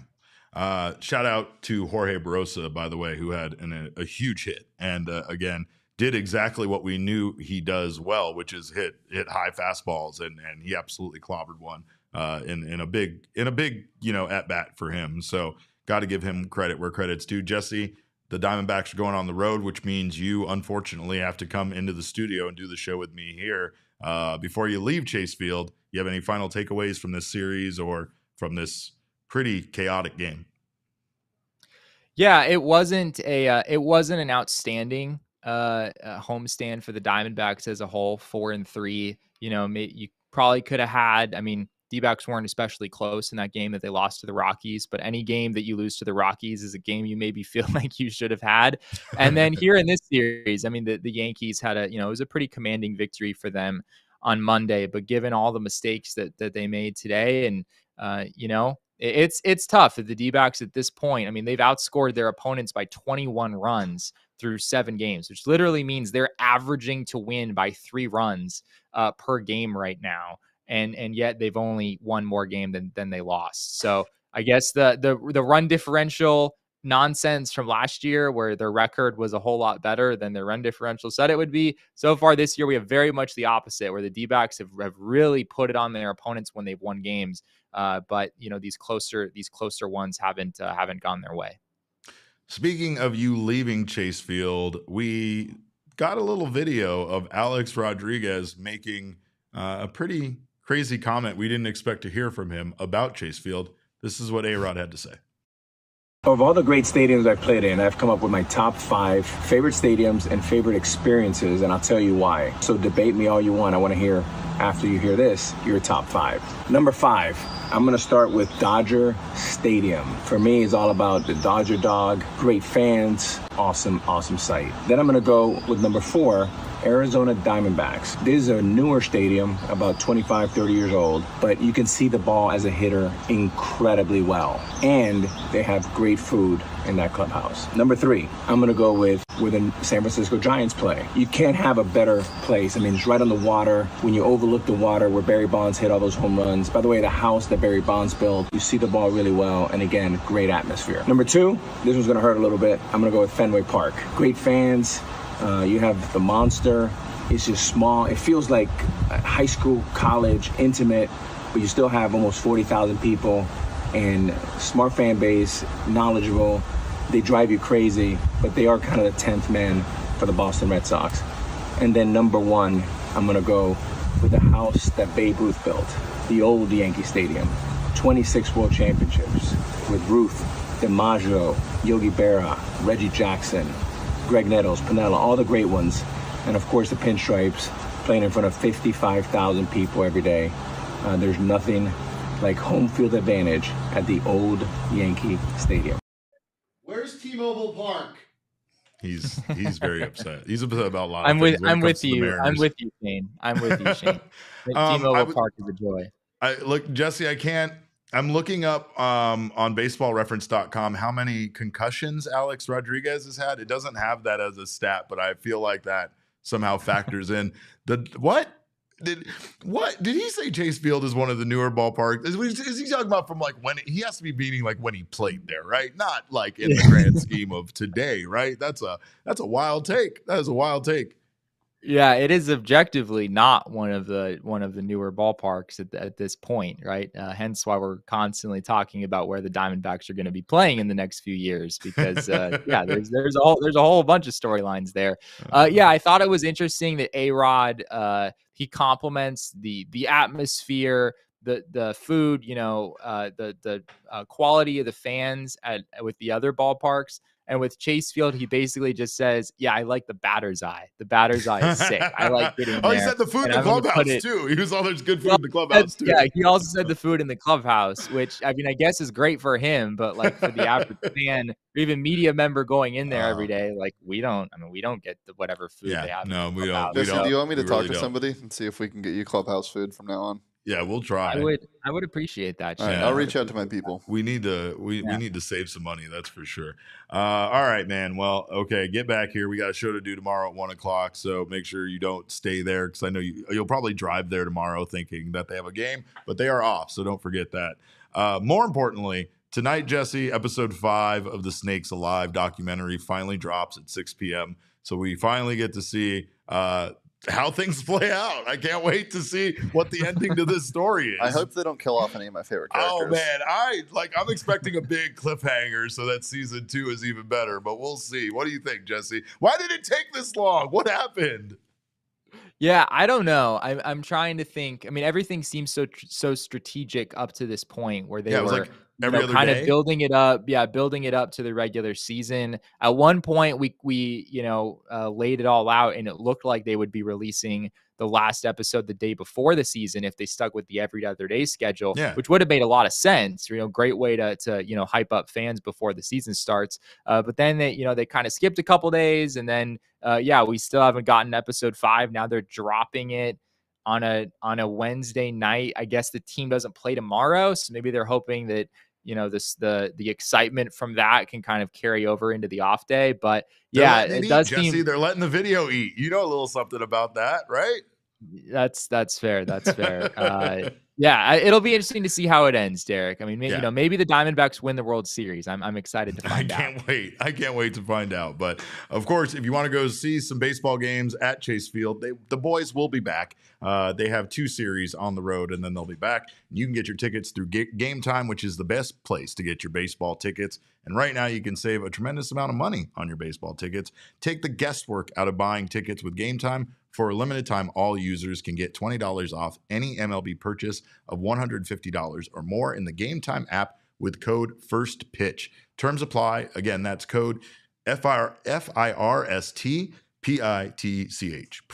A: Shout out to Jorge Barosa, by the way, who had a huge hit and again did exactly what we knew he does well, which is hit high fastballs, and he absolutely clobbered one in a big at bat for him. So got to give him credit where credit's due. Jesse, the Diamondbacks are going on the road, which means you unfortunately have to come into the studio and do the show with me here. Before you leave Chase Field, you have any final takeaways from this series or from this pretty chaotic game?
D: Yeah, it wasn't an outstanding homestand for the Diamondbacks as a whole. 4-3. You probably could have had. I mean, D-backs weren't especially close in that game that they lost to the Rockies, but any game that you lose to the Rockies is a game you maybe feel like you should have had. And then here in this series, I mean, the Yankees had it was a pretty commanding victory for them on Monday, but given all the mistakes that they made today, and it's tough at the D-backs at this point. I mean, they've outscored their opponents by 21 runs through 7 games, which literally means they're averaging to win by 3 runs per game right now. And yet they've only won more game than they lost. So I guess the run differential nonsense from last year, where their record was a whole lot better than their run differential said it would be. So far this year, we have very much the opposite, where the D-backs have really put it on their opponents when they've won games. But these closer ones haven't gone their way.
A: Speaking of you leaving Chase Field, we got a little video of Alex Rodriguez making a pretty crazy comment we didn't expect to hear from him about Chase Field. This is what A-Rod had to say.
F: Of all the great stadiums I've played in, I've come up with my top 5 favorite stadiums and favorite experiences, and I'll tell you why. So debate me all you want. I want to hear, after you hear this, your top 5. Number 5, I'm going to start with Dodger Stadium. For me, it's all about the Dodger dog, great fans, awesome sight. Then I'm going to go with number 4, Arizona Diamondbacks. This is a newer stadium, about 25, 30 years old, but you can see the ball as a hitter incredibly well. And they have great food in that clubhouse. Number 3, I'm gonna go with where the San Francisco Giants play. You can't have a better place. I mean, it's right on the water. When you overlook the water where Barry Bonds hit all those home runs. By the way, the house that Barry Bonds built, you see the ball really well. And again, great atmosphere. Number 2, this one's gonna hurt a little bit. I'm gonna go with Fenway Park. Great fans. You have the Monster. It's just small. It feels like high school, college, intimate, but you still have almost 40,000 people and smart fan base, knowledgeable. They drive you crazy, but they are kind of the 10th man for the Boston Red Sox. And then number 1, I'm going to go with the house that Babe Ruth built, the old Yankee Stadium. 26 World Championships with Ruth, DiMaggio, Yogi Berra, Reggie Jackson, Greg Nettles, Piniella, all the great ones. And of course the Pinstripes, playing in front of 55,000 people every day. There's nothing like home field advantage at the old Yankee Stadium.
G: Where's T-Mobile Park?
A: He's very upset. He's upset about a lot of
D: I'm
A: things.
D: I'm with you, Shane. I'm with you, Shane. T-Mobile Park is a joy.
A: Look, Jesse, I'm looking up on baseballreference.com how many concussions Alex Rodriguez has had. It doesn't have that as a stat, but I feel like that somehow factors in. What did he say? Chase Field is one of the newer ballparks. Is he talking about from like when he has to be meaning like when he played there, right? Not like in the grand scheme of today, right? That's a wild take. That is a wild take.
D: Yeah, it is objectively not one of the newer ballparks at this point, right? Hence why we're constantly talking about where the Diamondbacks are going to be playing in the next few years, because there's a whole bunch of storylines there. I thought it was interesting that A-Rod he compliments the atmosphere, the food, the quality of the fans with the other ballparks. And with Chase Field, he basically just says, "Yeah, I like the batter's eye. The batter's eye is sick. I like getting there."
A: He said the food in
D: and
A: the
D: I'm gonna put
A: clubhouse
D: it.
A: too. He was all there's good food
D: Well,
A: in the clubhouse too.
D: Yeah, he also said the food in the clubhouse, which I mean, I guess is great for him, but like for the average fan or even media member going in there every day, like we don't get whatever food they have.
A: No,
D: in the
A: we don't.
D: clubhouse.
C: Jesse, do you want me to
A: We
C: talk
A: really
C: to
A: don't.
C: somebody and see if we can get you clubhouse food from now on?
A: Yeah, we'll try.
D: I would appreciate that.
C: All right,
A: Yeah.
C: I'll reach out to my people.
A: We need to we need to save some money, that's for sure. All right, man. Well, okay, get back here. We got a show to do tomorrow at 1:00, so make sure you don't stay there because I know you'll probably drive there tomorrow thinking that they have a game, but they are off, so don't forget that. More importantly, tonight, Jesse, episode 5 of the Snakes Alive documentary finally drops at 6 p.m. So we finally get to see how things play out. I can't wait to see what the ending to this story is.
C: I hope they don't kill off any of my favorite characters.
A: Oh man, I'm expecting a big cliffhanger so that season 2 is even better, but we'll see. What do you think, Jesse? Why did it take this long? What happened?
D: Yeah, I don't know. I'm trying to think. I mean, everything seems so strategic up to this point where they
A: It was
D: were
A: like every other
D: kind
A: day?
D: of building it up. Yeah, building it up to the regular season. At one point, we laid it all out, and it looked like they would be releasing the last episode the day before the season if they stuck with the every other day schedule, which would have made a lot of sense. Great way to hype up fans before the season starts. But then they kind of skipped a couple days, and then we still haven't gotten episode 5. Now they're dropping it on a Wednesday night. I guess the team doesn't play tomorrow, so maybe they're hoping that the excitement from that can kind of carry over into the off day. But it does seem
A: they're letting the video eat. You know a little something about that, right?
D: That's fair. That's fair. It'll be interesting to see how it ends, Derek. I mean, maybe the Diamondbacks win the World Series. I'm excited to find out.
A: I can't wait to find out. But of course, if you want to go see some baseball games at Chase Field, the boys will be back. They have 2 series on the road, and then they'll be back. You can get your tickets through Game Time, which is the best place to get your baseball tickets. And right now, you can save a tremendous amount of money on your baseball tickets. Take the guesswork out of buying tickets with Game Time. For a limited time, all users can get $20 off any MLB purchase of $150 or more in the Game Time app with code FIRSTPITCH. Terms apply. Again, that's code FIRSTPITCH,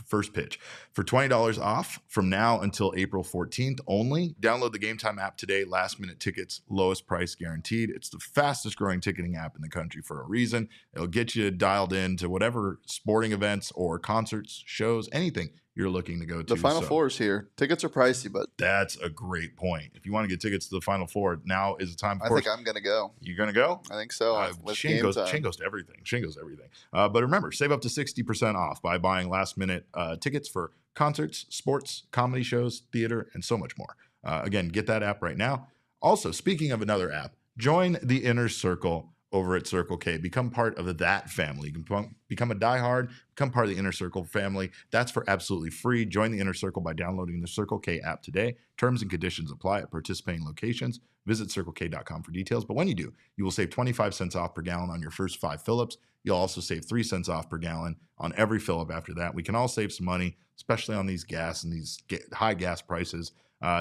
A: First Pitch, for $20 off from now until April 14th only. Download the Game Time app today. Last minute tickets, lowest price guaranteed. It's the fastest growing ticketing app in the country for a reason. It'll get you dialed in to whatever sporting events or concerts, shows, anything you're looking to go to.
C: The Final Four is here. Tickets are pricey, but
A: that's a great point. If you want to get tickets to the Final Four, now is the time.
C: I think I'm going to go.
A: You're going to go?
C: I think so.
A: Shane goes to everything. Shane goes to everything. But remember, save up to 60% off by buying last-minute tickets for concerts, sports, comedy shows, theater, and so much more. Again, get that app right now. Also, speaking of another app, join the Inner Circle over at Circle K. Become part of that family. You can become a diehard, become part of the Inner Circle family. That's for absolutely free. Join the Inner Circle by downloading the Circle K app today. Terms and conditions apply at participating locations. Visit CircleK.com for details. But when you do, you will save 25 cents off per gallon on your first 5 fill-ups. You'll also save 3 cents off per gallon on every fill-up after that. We can all save some money, especially on these gas and these high gas prices.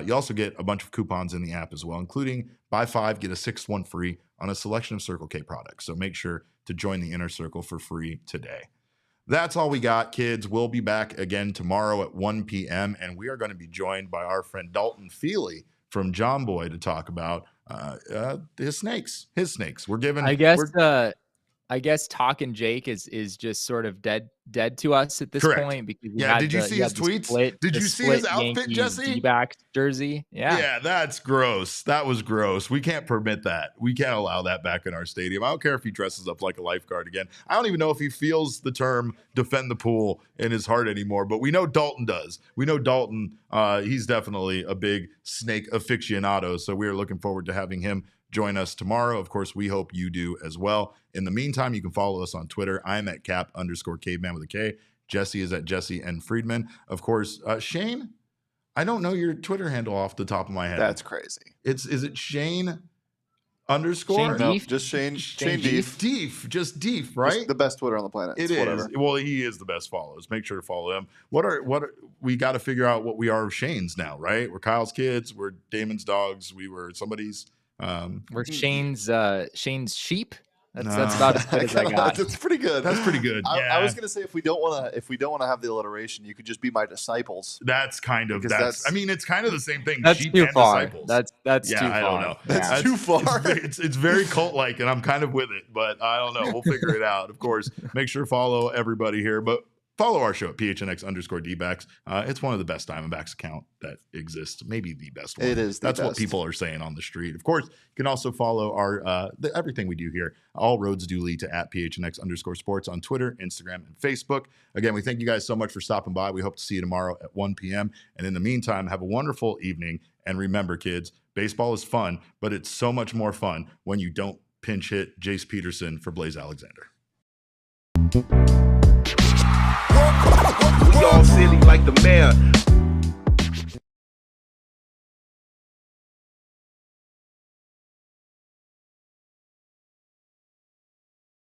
A: You also get a bunch of coupons in the app as well, including buy 5, get a 6th one free on a selection of Circle K products. So make sure to join the Inner Circle for free today. That's all we got, kids. We'll be back again tomorrow at 1 p.m., and we are going to be joined by our friend Dalton Feely from John Boy to talk about his snakes. We're giving.
D: I guess talking Jake is just sort of dead to us at this point because
A: did you see his tweets? Did you see his outfit, Jesse?
D: D-back jersey.
A: Yeah, that's gross. That was gross. We can't permit that. We can't allow that back in our stadium. I don't care if he dresses up like a lifeguard again. I don't even know if he feels the term defend the pool in his heart anymore, but we know Dalton does. We know Dalton, he's definitely a big snake aficionado, so we are looking forward to having him join us tomorrow. Of course, we hope you do as well. In the meantime, you can follow us on Twitter. I'm at Cap_caveman with a K. Jesse is at Jesse N. Friedman. Of course, Shane, I don't know your Twitter handle off the top of my head.
C: That's crazy.
A: Is it Shane _.
C: No, just Shane Deef.
A: Just Deef, right?
C: Just the best Twitter on the planet.
A: It
C: It's
A: is.
C: whatever.
A: Well, he is the best follows. Make sure to follow him. We got to figure out what we are of Shane's now, right? We're Kyle's kids. We're Damon's dogs. We were somebody's.
D: We're Shane's sheep. That's about as good as I got.
C: That's pretty good.
A: That's pretty good. Yeah.
C: I was gonna say if we don't want to have the alliteration, you could just be my disciples.
A: That's kind of I mean, it's kind of the same thing.
D: That's
A: sheep
D: too
A: and
D: far.
A: disciples.
D: That's
A: yeah,
D: too far.
A: I don't know.
C: That's too far.
A: It's very cult like, and I'm kind of with it, but I don't know. We'll figure it out. Of course, make sure to follow everybody here, but follow our show at PHNX_D-backs. It's one of the best Diamondbacks account that exists. Maybe the best one.
C: It is.
A: That's what people are saying on the street. Of course, you can also follow our everything we do here. All roads do lead to at PHNX_sports on Twitter, Instagram, and Facebook. Again, we thank you guys so much for stopping by. We hope to see you tomorrow at 1 p.m. And in the meantime, have a wonderful evening. And remember, kids, baseball is fun, but it's so much more fun when you don't pinch hit Jace Peterson for Blaze Alexander.
H: We all silly like the mayor.